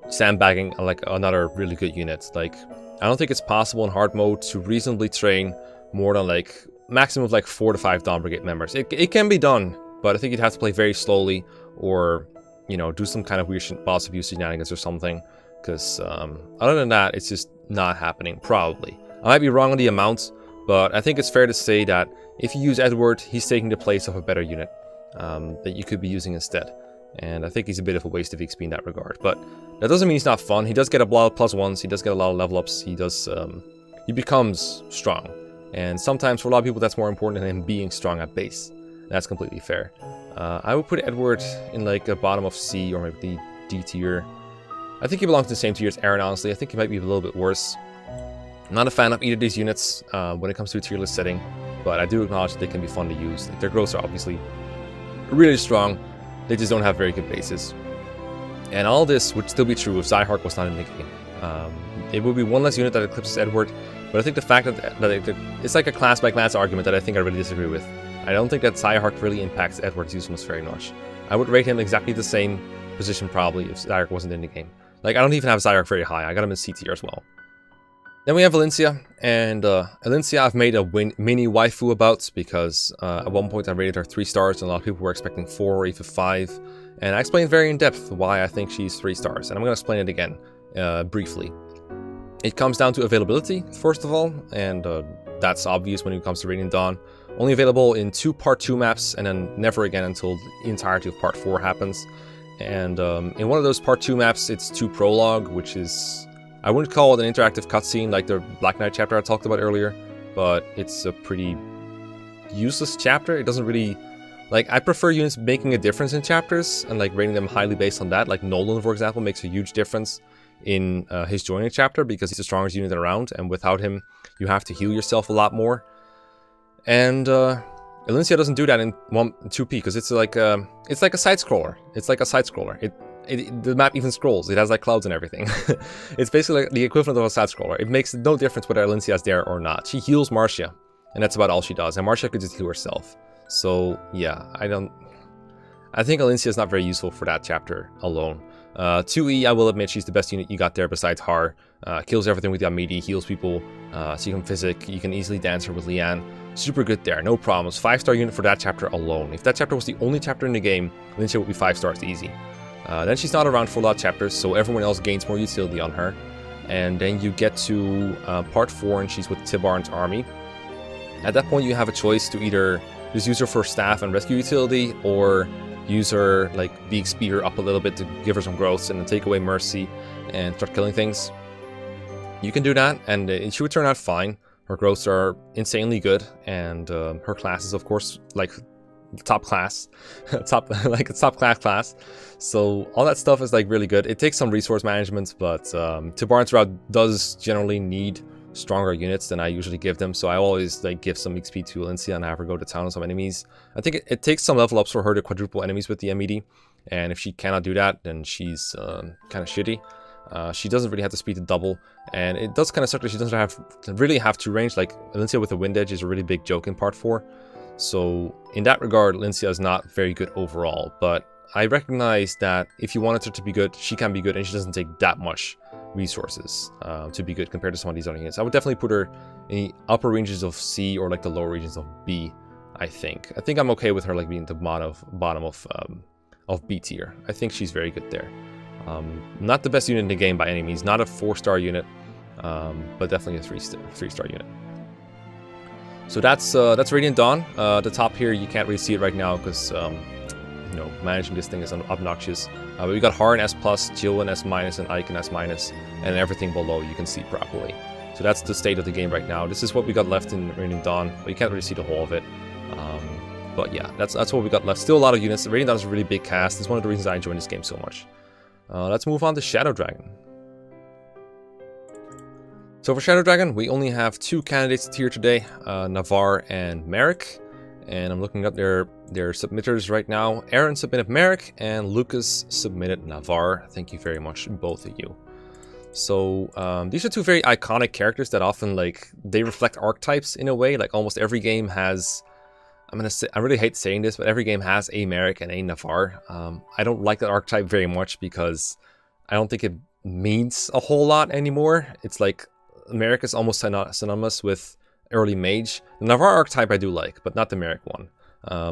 sandbagging like another really good unit. Like, I don't think it's possible in hard mode to reasonably train more than like maximum of like 4 to 5 Dawn Brigade members. It can be done, but I think you'd have to play very slowly, or, you know, do some kind of weird boss abuse shenanigans or something. Because other than that, it's just not happening, probably. I might be wrong on the amount, but I think it's fair to say that if you use Edward, he's taking the place of a better unit that you could be using instead. And I think he's a bit of a waste of XP in that regard. But that doesn't mean he's not fun. He does get a lot of +1s, he does get a lot of level ups, he becomes strong. And sometimes for a lot of people that's more important than him being strong at base. That's completely fair. I would put Edward in like a bottom of C or maybe the D tier. I think he belongs to the same tier as Yrene, honestly. I think he might be a little bit worse. I'm not a fan of either of these units when it comes to a tier list setting, but I do acknowledge that they can be fun to use. Like, their growths are obviously really strong. They just don't have very good bases. And all this would still be true if Zyhark was not in the game. It would be one less unit that eclipses Edward, but I think the fact that it's like a class by class argument that I think I really disagree with. I don't think that Zyhark really impacts Edward's usefulness very much. I would rate him exactly the same position probably if Zyhark wasn't in the game. Like, I don't even have Zyhark very high. I got him in C tier as well. Then we have Valencia, and Valencia I've made a mini waifu about, because at one point I rated her 3 stars and a lot of people were expecting 4 or even 5, and I explained very in depth why I think she's 3 stars, and I'm going to explain it again briefly. It comes down to availability, first of all, and that's obvious when it comes to Radiant Dawn. Only available in 2 Part 2 maps, and then never again until the entirety of Part 4 happens. And in one of those Part 2 maps, it's 2 Prologue, which is... I wouldn't call it an interactive cutscene like the Black Knight chapter I talked about earlier, but it's a pretty useless chapter. It doesn't really... Like, I prefer units making a difference in chapters, and like rating them highly based on that. Like Nolan, for example, makes a huge difference in his joining chapter, because he's the strongest unit around, and without him, you have to heal yourself a lot more. And Valencia doesn't do that in 2P, because it's like a side scroller. It's like a side scroller. The map even scrolls. It has like clouds and everything. It's basically like the equivalent of a side scroller. It makes no difference whether Valencia is there or not. She heals Marcia, and that's about all she does. And Marcia could just heal herself. So yeah, I think Alencia is not very useful for that chapter alone. 2E, I will admit, she's the best unit you got there besides Har. Kills everything with the Amidi, heals people, so you can physic, you can easily dance her with Lian. Super good there, no problems. 5-star unit for that chapter alone. If that chapter was the only chapter in the game, Alencia would be 5 stars easy. Then she's not around for a lot of chapters, so everyone else gains more utility on her. And then you get to part 4 and she's with Tibarn's army. At that point you have a choice to either just use her for staff and rescue utility, or use her, like, beak speed her up a little bit to give her some growths and then take away mercy and start killing things. You can do that and she would turn out fine. Her growths are insanely good, and her class is of course like top class, top class. So all that stuff is like really good. It takes some resource management, but Tibarn's route does generally need stronger units than I usually give them, so I always like give some XP to Alencia and have her go to town on some enemies. I think it takes some level ups for her to quadruple enemies with the MD, and if she cannot do that, then she's kind of shitty. She doesn't really have the speed to double, and it does kind of suck that she doesn't really have 2 range. Like Alencia with the wind edge is a really big joke in part 4. So in that regard, Alencia is not very good overall, but I recognize that if you wanted her to be good, she can be good, and she doesn't take that much resources to be good compared to some of these other units. I would definitely put her in the upper ranges of C or like the lower regions of B. I think I'm okay with her like being the bottom of B tier. I think she's very good there. Not the best unit in the game by any means. Not a 4-star unit, but definitely a 3-star unit. So that's Radiant Dawn. The top here you can't really see it right now because you know, managing this thing is obnoxious. But we got Har in S+, Jill in S-, and Ike in S-, and everything below you can see properly. So that's the state of the game right now. This is what we got left in Radiant Dawn, but you can't really see the whole of it. But yeah, that's what we got left. Still a lot of units. Radiant Dawn is a really big cast. It's one of the reasons I enjoy this game so much. Let's move on to Shadow Dragon. So for Shadow Dragon, we only have 2 candidates here today, Navarre and Merrick. And I'm looking at their submitters right now. Aaron submitted Merrick and Lucas submitted Navarre. Thank you very much, both of you. So these are 2 very iconic characters that often, like, they reflect archetypes in a way. Like almost every game has, I really hate saying this, but every game has a Merrick and a Navarre. I don't like that archetype very much because I don't think it means a whole lot anymore. It's like Merrick is almost synonymous with early mage. The Navarre archetype I do like, but not the Merrick one.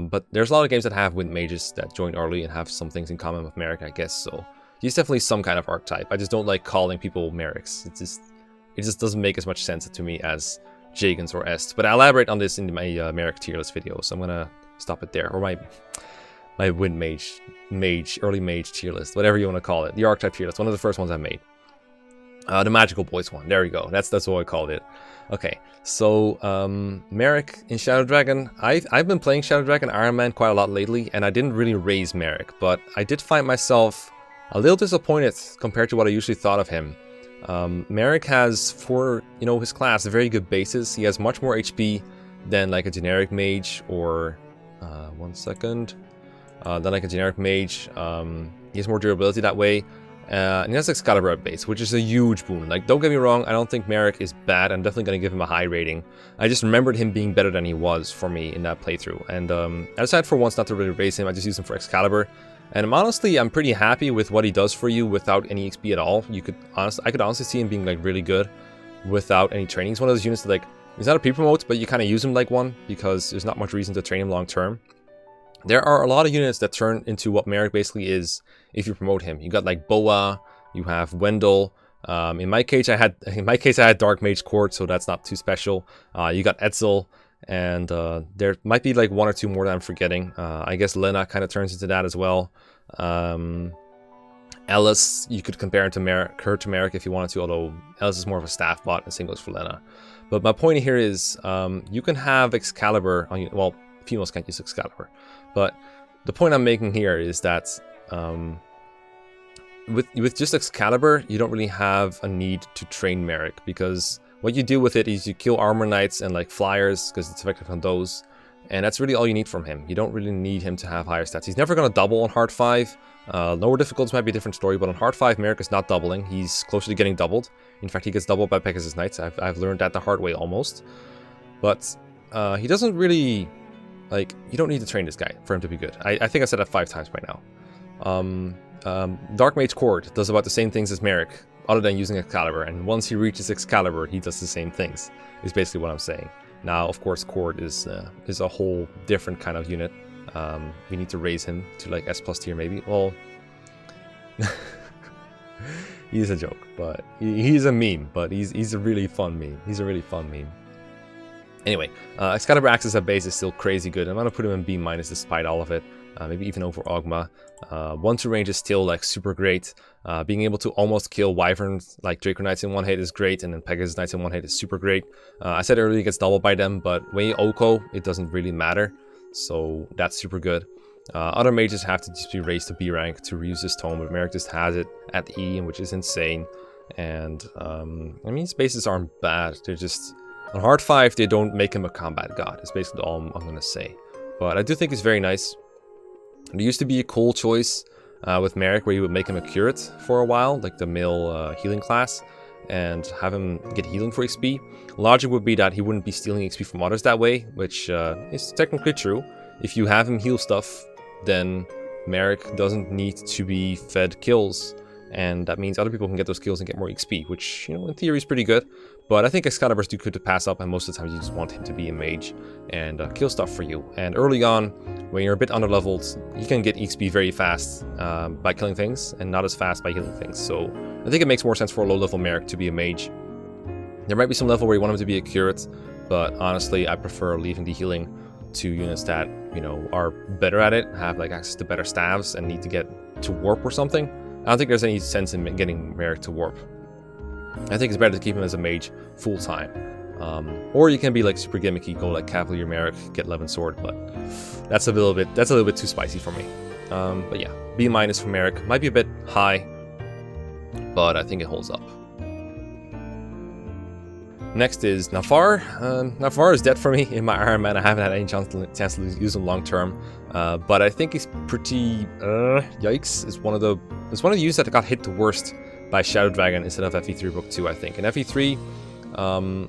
But there's a lot of games that have wind mages that join early and have some things in common with Merrick, I guess. So he's definitely some kind of archetype. I just don't like calling people Merricks. It just doesn't make as much sense to me as Jagens or Est. But I elaborate on this in my Merrick tier list video, so I'm gonna stop it there. Or my wind mage, early mage tier list, whatever you want to call it. The archetype tier list, one of the first ones I made. The Magical Boys one. There we go. That's what I called it. Okay, so Merrick in Shadow Dragon. I've been playing Shadow Dragon Iron Man quite a lot lately, and I didn't really raise Merrick, but I did find myself a little disappointed compared to what I usually thought of him. Merrick has, for his class, a very good basis. He has much more HP than like a generic mage, or than like a generic mage. He has more durability that way. And he has Excalibur at base, which is a huge boon. Like, don't get me wrong, I don't think Merrick is bad. I'm definitely going to give him a high rating. I just remembered him being better than he was for me in that playthrough. And I decided for once not to really raise him. I just used him for Excalibur. And I'm pretty happy with what he does for you without any XP at all. I could honestly see him being like really good without any training. He's one of those units that, like, he's not a pre-promote, but you kind of use him like one because there's not much reason to train him long term. There are a lot of units that turn into what Merrick basically is if you promote him. You got like Boa, you have Wendell. In my case, I had Dark Mage Court, so that's not too special. You got Etzel, and there might be like 1 or 2 more that I'm forgetting. I guess Lena kind of turns into that as well. Ellis, you could compare him to Merrick if you wanted to, although Ellis is more of a staff bot and same goes for Lena. But my point here is you can have Excalibur on you. Well, females can't use Excalibur. But the point I'm making here is that with just Excalibur, you don't really have a need to train Merrick, because what you do with it is you kill Armor Knights and like Flyers, because it's effective on those, and that's really all you need from him. You don't really need him to have higher stats. He's never going to double on Hard 5. Lower difficulties might be a different story, but on Hard 5, Merrick is not doubling. He's closer to getting doubled. In fact, he gets doubled by Pegasus Knights. I've learned that the hard way almost. But he doesn't really like, you don't need to train this guy for him to be good. I think I said that 5 times by now. Dark Mage Cord does about the same things as Merrick, other than using Excalibur, and once he reaches Excalibur, he does the same things, is basically what I'm saying. Now, of course, Cord is a whole different kind of unit. We need to raise him to like S+ tier maybe. Well, he's a joke, but he's a meme, but he's a really fun meme. He's a really fun meme. Anyway, Excalibur Axis at base is still crazy good. I'm gonna put him in B- despite all of it. Maybe even over Ogma. 1-2 range is still like super great. Being able to almost kill Wyverns like Draco Knights in one hit is great, and then Pegasus Knights in one hit is super great. I said earlier it gets doubled by them, but when you Oko, it doesn't really matter. So that's super good. Other mages have to just be raised to B rank to reuse this tome, but Merrick just has it at E, which is insane. And I mean, his bases aren't bad. They're just on hard 5, they don't make him a combat god. It's basically all I'm gonna say. But I do think it's very nice. There used to be a cool choice with Merrick where you would make him a curate for a while, like the male healing class, and have him get healing for XP. Logic would be that he wouldn't be stealing XP from others that way, which is technically true. If you have him heal stuff, then Merrick doesn't need to be fed kills, and that means other people can get those kills and get more XP, which, you know, in theory is pretty good. But I think Excalibur's too good to pass up, and most of the time you just want him to be a mage and kill stuff for you. And early on, when you're a bit underleveled, you can get XP very fast by killing things, and not as fast by healing things. So I think it makes more sense for a low-level Merrick to be a mage. There might be some level where you want him to be a curate, but honestly, I prefer leaving the healing to units that, you know, are better at it, have like access to better staves, and need to get to warp or something. I don't think there's any sense in getting Merrick to warp. I think it's better to keep him as a mage full time. Or you can be like super gimmicky, go like Cavalier Merrick, get Levin Sword, but that's a little bit too spicy for me. But yeah, B- for Merrick might be a bit high, but I think it holds up. Next is Nafar. Nafar is dead for me in my Iron Man. I haven't had any chance to use him long term, but I think he's pretty yikes. It's one of the units that got hit the worst by Shadow Dragon instead of FE3 Book 2, I think. In FE3,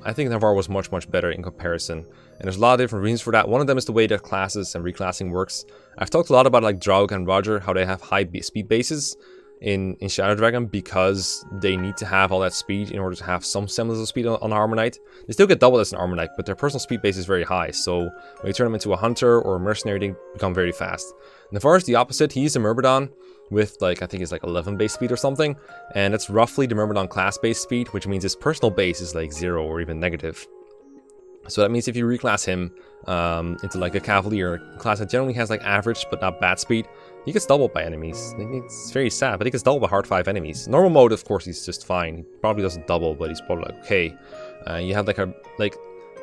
I think Nafar was much better in comparison, and there's a lot of different reasons for that. One of them is the way that classes and reclassing works. I've talked a lot about like Draug and Roger, how they have high speed bases in Shadow Dragon because they need to have all that speed in order to have some semblance of speed on Armor Knight. They still get doubled as an Armor Knight, but their personal speed base is very high, so when you turn them into a Hunter or a Mercenary, they become very fast. Nafar is the opposite. He's a Myrmidon with like, I think it's like 11 base speed or something, and that's roughly the Myrmidon class base speed, which means his personal base is like 0 or even negative. So that means if you reclass him into like a Cavalier, a class that generally has like average but not bad speed, he gets doubled by enemies. It's very sad, but he gets doubled by hard 5 enemies. Normal mode, of course, he's just fine. He probably doesn't double, but he's probably like, okay. You have like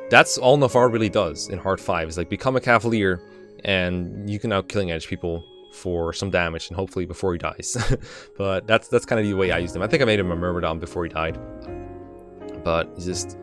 that's all Nafar really does in hard 5, is like become a Cavalier, and you can out killing edge people for some damage, and hopefully before he dies. But that's kind of the way I used him. I think I made him a Myrmidon before he died. But he's just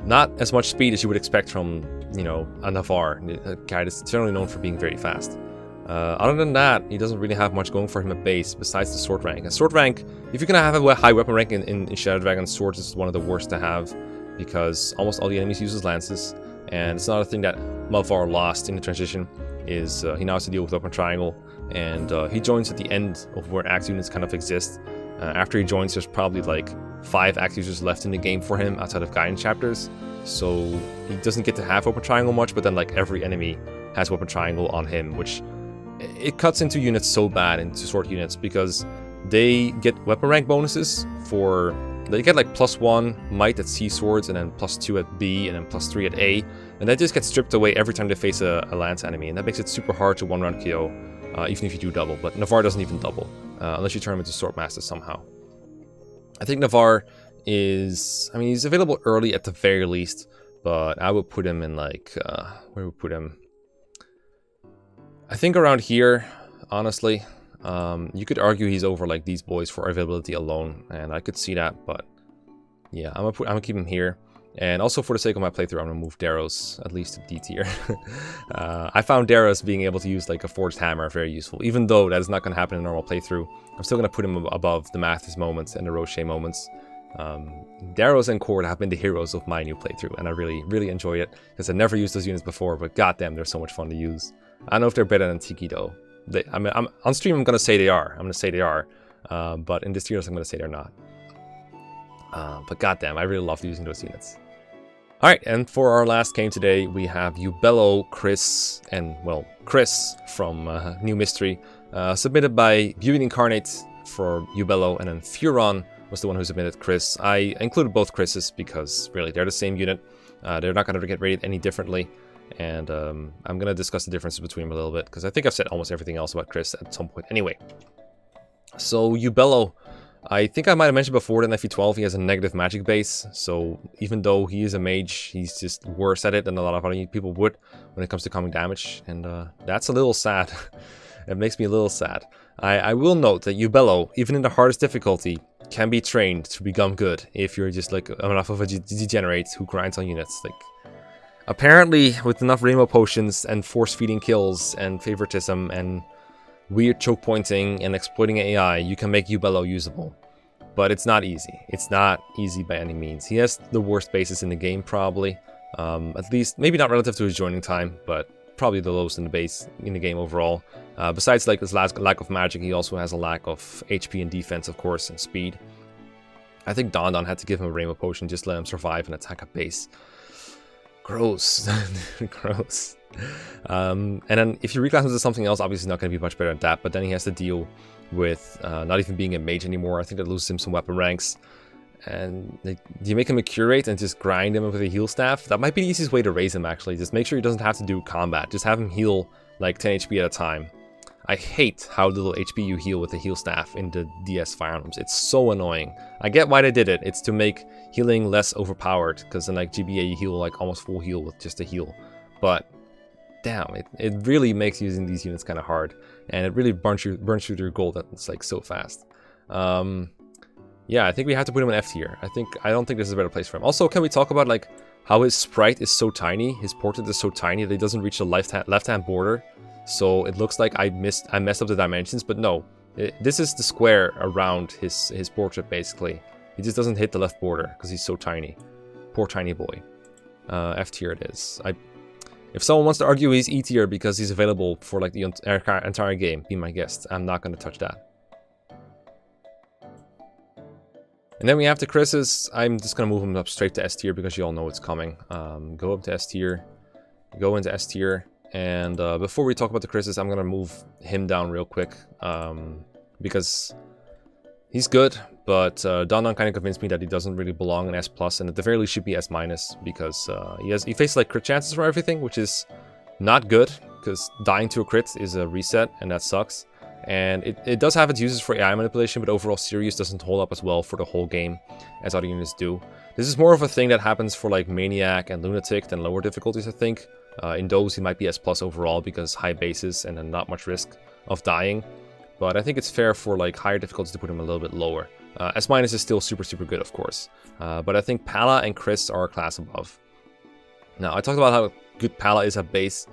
not as much speed as you would expect from, you know, a Nafar, a guy that's generally known for being very fast. Other than that, he doesn't really have much going for him at base besides the sword rank. And sword rank, if you're gonna have a high weapon rank in Shadow Dragon, swords is one of the worst to have because almost all the enemies use lances. And it's another thing that Malvar lost in the transition is he now has to deal with weapon triangle, and he joins at the end of where axe units kind of exist. After he joins, there's probably like 5 axe users left in the game for him outside of guidance chapters, so he doesn't get to have weapon triangle much, but then like every enemy has weapon triangle on him, which it cuts into units so bad, into sword units, because they get weapon rank bonuses for, they get like +1 might at C swords, and then +2 at B, and then +3 at A, and that just gets stripped away every time they face a lance enemy, and that makes it super hard to one-round KO, even if you do double. But Nafar doesn't even double, unless you turn him into Swordmaster somehow. I think Nafar is, I mean, he's available early at the very least, but I would put him in like, where would we put him? I think around here, honestly. You could argue he's over like these boys for availability alone, and I could see that, but yeah, I'm gonna keep him here. And also for the sake of my playthrough, I'm gonna move Daros at least to D tier. I found Daros being able to use like a forged hammer very useful, even though that is not gonna happen in a normal playthrough. I'm still gonna put him above the Mathis moments and the Rocher moments, Daros and Cord have been the heroes of my new playthrough, and I really enjoy it because I never used those units before, but goddamn, they're so much fun to use. I don't know if they're better than Tiki though. I'm on stream. I'm gonna say they are. But in this tier list, I'm gonna say they're not. But goddamn, I really love using those units. All right, and for our last game today, we have Ubello, Chris, and well, Chris from New Mystery, submitted by Beauty Incarnate for Ubello, and then Furon was the one who submitted Chris. I included both Chris's because really they're the same unit. They're not going to get rated any differently, and I'm going to discuss the differences between them a little bit because I think I've said almost everything else about Chris at some point anyway. So Ubello, I think I might have mentioned before that in FE12 he has a negative magic base, so even though he is a mage, he's just worse at it than a lot of other people would when it comes to coming damage, and that's a little sad. It makes me a little sad. I will note that Ubello, even in the hardest difficulty, can be trained to become good if you're just like enough of a degenerate who grinds on units. Like, apparently with enough rainbow potions and force feeding kills and favoritism and weird choke pointing and exploiting AI, you can make Ubello usable. But it's not easy. It's not easy by any means. He has the worst bases in the game probably. At least, maybe not relative to his joining time, but probably the lowest in the base in the game overall. Besides like this lack of magic, he also has a lack of HP and defense, of course, and speed. I think Don had to give him a rainbow potion just to let him survive and attack a base. Gross. Gross. And then if you reclass him to something else, obviously not going to be much better at that, but then he has to deal with not even being a mage anymore. I think that loses him some weapon ranks. And do you make him a curate and just grind him with a heal staff? That might be the easiest way to raise him, actually. Just make sure he doesn't have to do combat. Just have him heal like 10 HP at a time. I hate how little HP you heal with the heal staff in the DS Fire Emblems. It's so annoying. I get why they did it. It's to make healing less overpowered, because in like GBA you heal like almost full heal with just a heal. But damn, it really makes using these units kind of hard, and it really burns through your gold that's like so fast. Yeah, I think we have to put him in F tier. I don't think this is a better place for him. Also, can we talk about like how his sprite is so tiny? His portrait is so tiny that he doesn't reach the left-hand border. So it looks like I messed up the dimensions, but no. This is the square around his portrait, basically. He just doesn't hit the left border because he's so tiny. Poor tiny boy. F tier it is. If someone wants to argue he's E tier because he's available for like the entire game, be my guest. I'm not going to touch that. And then we have the Chris's. I'm just going to move him up straight to S tier because you all know it's coming. Go up to S tier. Go into S tier. And before we talk about the Chris's, I'm going to move him down real quick. Because he's good, but Don kind of convinced me that he doesn't really belong in S+, and at the very least should be S-, because he faces like crit chances for everything, which is not good, because dying to a crit is a reset, and that sucks. And it does have its uses for AI manipulation, but overall Sirius doesn't hold up as well for the whole game as other units do. This is more of a thing that happens for like Maniac and Lunatic than lower difficulties, I think. In those, he might be S+ overall because high bases and then not much risk of dying. But I think it's fair for like higher difficulties to put him a little bit lower. S- is still super good, of course. But I think Pala and Chris are a class above. Now, I talked about how good Pala is at base.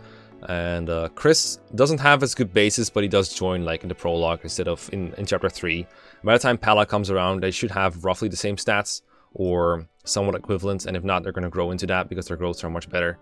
And Chris doesn't have as good bases, but he does join like in the prologue instead of in chapter 3. By the time Pala comes around, they should have roughly the same stats or somewhat equivalent, and if not, they're going to grow into that because their growths are much better.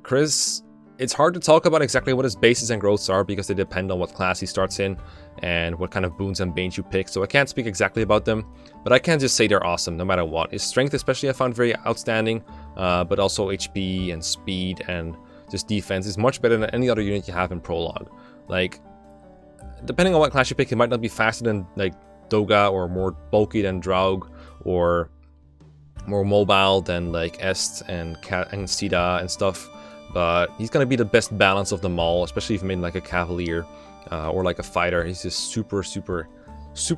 Chris, it's hard to talk about exactly what his bases and growths are because they depend on what class he starts in and what kind of boons and banes you pick, so I can't speak exactly about them, but I can just say they're awesome no matter what. His strength especially I found very outstanding, but also HP and speed and just defense is much better than any other unit you have in prologue. Like, depending on what class you pick, it might not be faster than like Doga or more bulky than Draug or more mobile than like Est and Sida and stuff, but he's gonna be the best balance of them all, especially if you made like a Cavalier or like a fighter. He's just super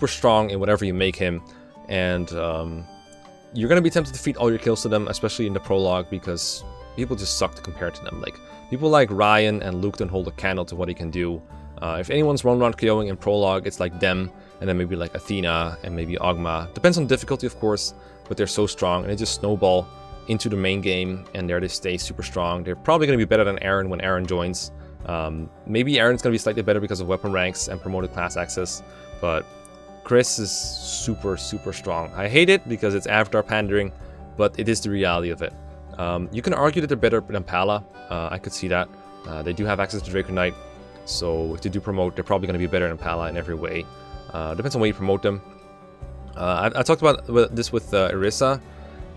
strong in whatever you make him, and you're gonna be tempted to feed all your kills to them, especially in the prologue, because people just suck to compare to them. Like, people like Ryan and Luke don't hold a candle to what he can do. If anyone's run around KOing in prologue, it's like them, and then maybe like Athena and maybe Ogma. Depends on difficulty, of course, but they're so strong, and they just snowball into the main game, and there they stay super strong. They're probably going to be better than Aaron when Aaron joins. Maybe Aaron's going to be slightly better because of weapon ranks and promoted class access, but Chris is super strong. I hate it because it's Avatar pandering, but it is the reality of it. You can argue that they're better than Pala. I could see that. They do have access to Draconite, so if they do promote, they're probably going to be better than Pala in every way. Depends on where you promote them. I talked about this with Orisa,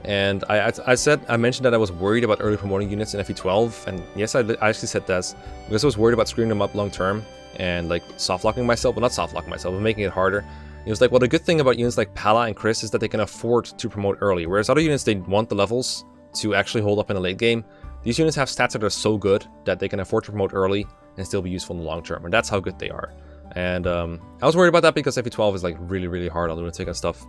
and I mentioned that I was worried about early promoting units in FE12, and yes, I actually said this because I was worried about screwing them up long term and like soft locking myself. Well, not soft locking myself, but making it harder. It was like, well, the good thing about units like Pala and Chris is that they can afford to promote early, whereas other units, they want the levels to actually hold up in the late game. These units have stats that are so good that they can afford to promote early and still be useful in the long term, and that's how good they are. And I was worried about that because FE12 is like really hard on lunatic and stuff.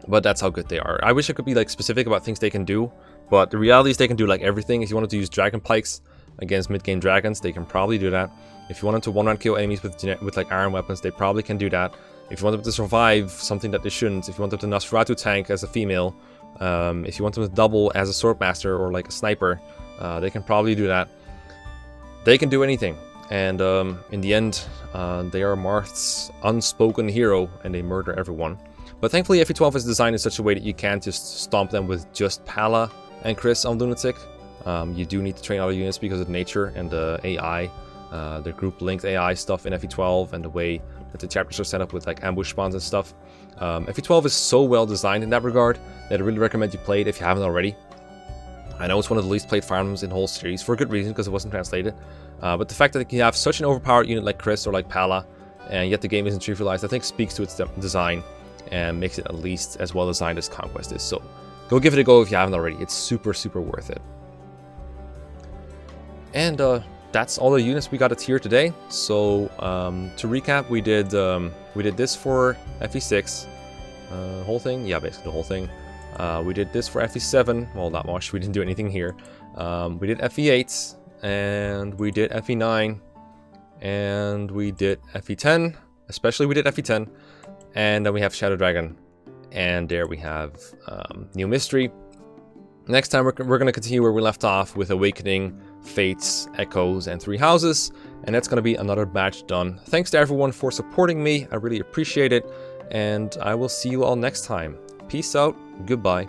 But that's how good they are. I wish I could be like specific about things they can do, but the reality is they can do like everything. If you wanted to use Dragon Pikes against mid-game dragons, they can probably do that. If you wanted to one-round kill enemies with like iron weapons, they probably can do that. If you want them to survive something that they shouldn't, if you want them to Nosferatu tank as a female, if you want them to double as a swordmaster or like a sniper, they can probably do that. They can do anything. And in the end, they are Marth's unspoken hero, and they murder everyone. But thankfully, FE12 is designed in such a way that you can't just stomp them with just Pala and Chris on Lunatic. You do need to train other units because of nature and the AI, the group-linked AI stuff in FE12, and the way that the chapters are set up with like ambush spawns and stuff. FE12 is so well designed in that regard that I really recommend you play it if you haven't already. I know it's one of the least played Fire Emblems in the whole series, for a good reason, because it wasn't translated. But the fact that you have such an overpowered unit like Chris or like Pala, and yet the game isn't trivialized, I think speaks to its design and makes it at least as well designed as Conquest is. So go give it a go if you haven't already. It's super worth it. And that's all the units we got a tier today. So to recap, we did this for FE6, whole thing. Yeah, basically the whole thing. We did this for FE7. Well, not much. We didn't do anything here. We did FE8, and we did FE9, and we did FE10. Especially we did FE10, and then we have Shadow Dragon, and there we have New Mystery. Next time we're going to continue where we left off with Awakening, Fates, Echoes, and Three Houses, and that's going to be another batch done. Thanks to everyone for supporting me. I really appreciate it, and I will see you all next time. Peace out. Goodbye.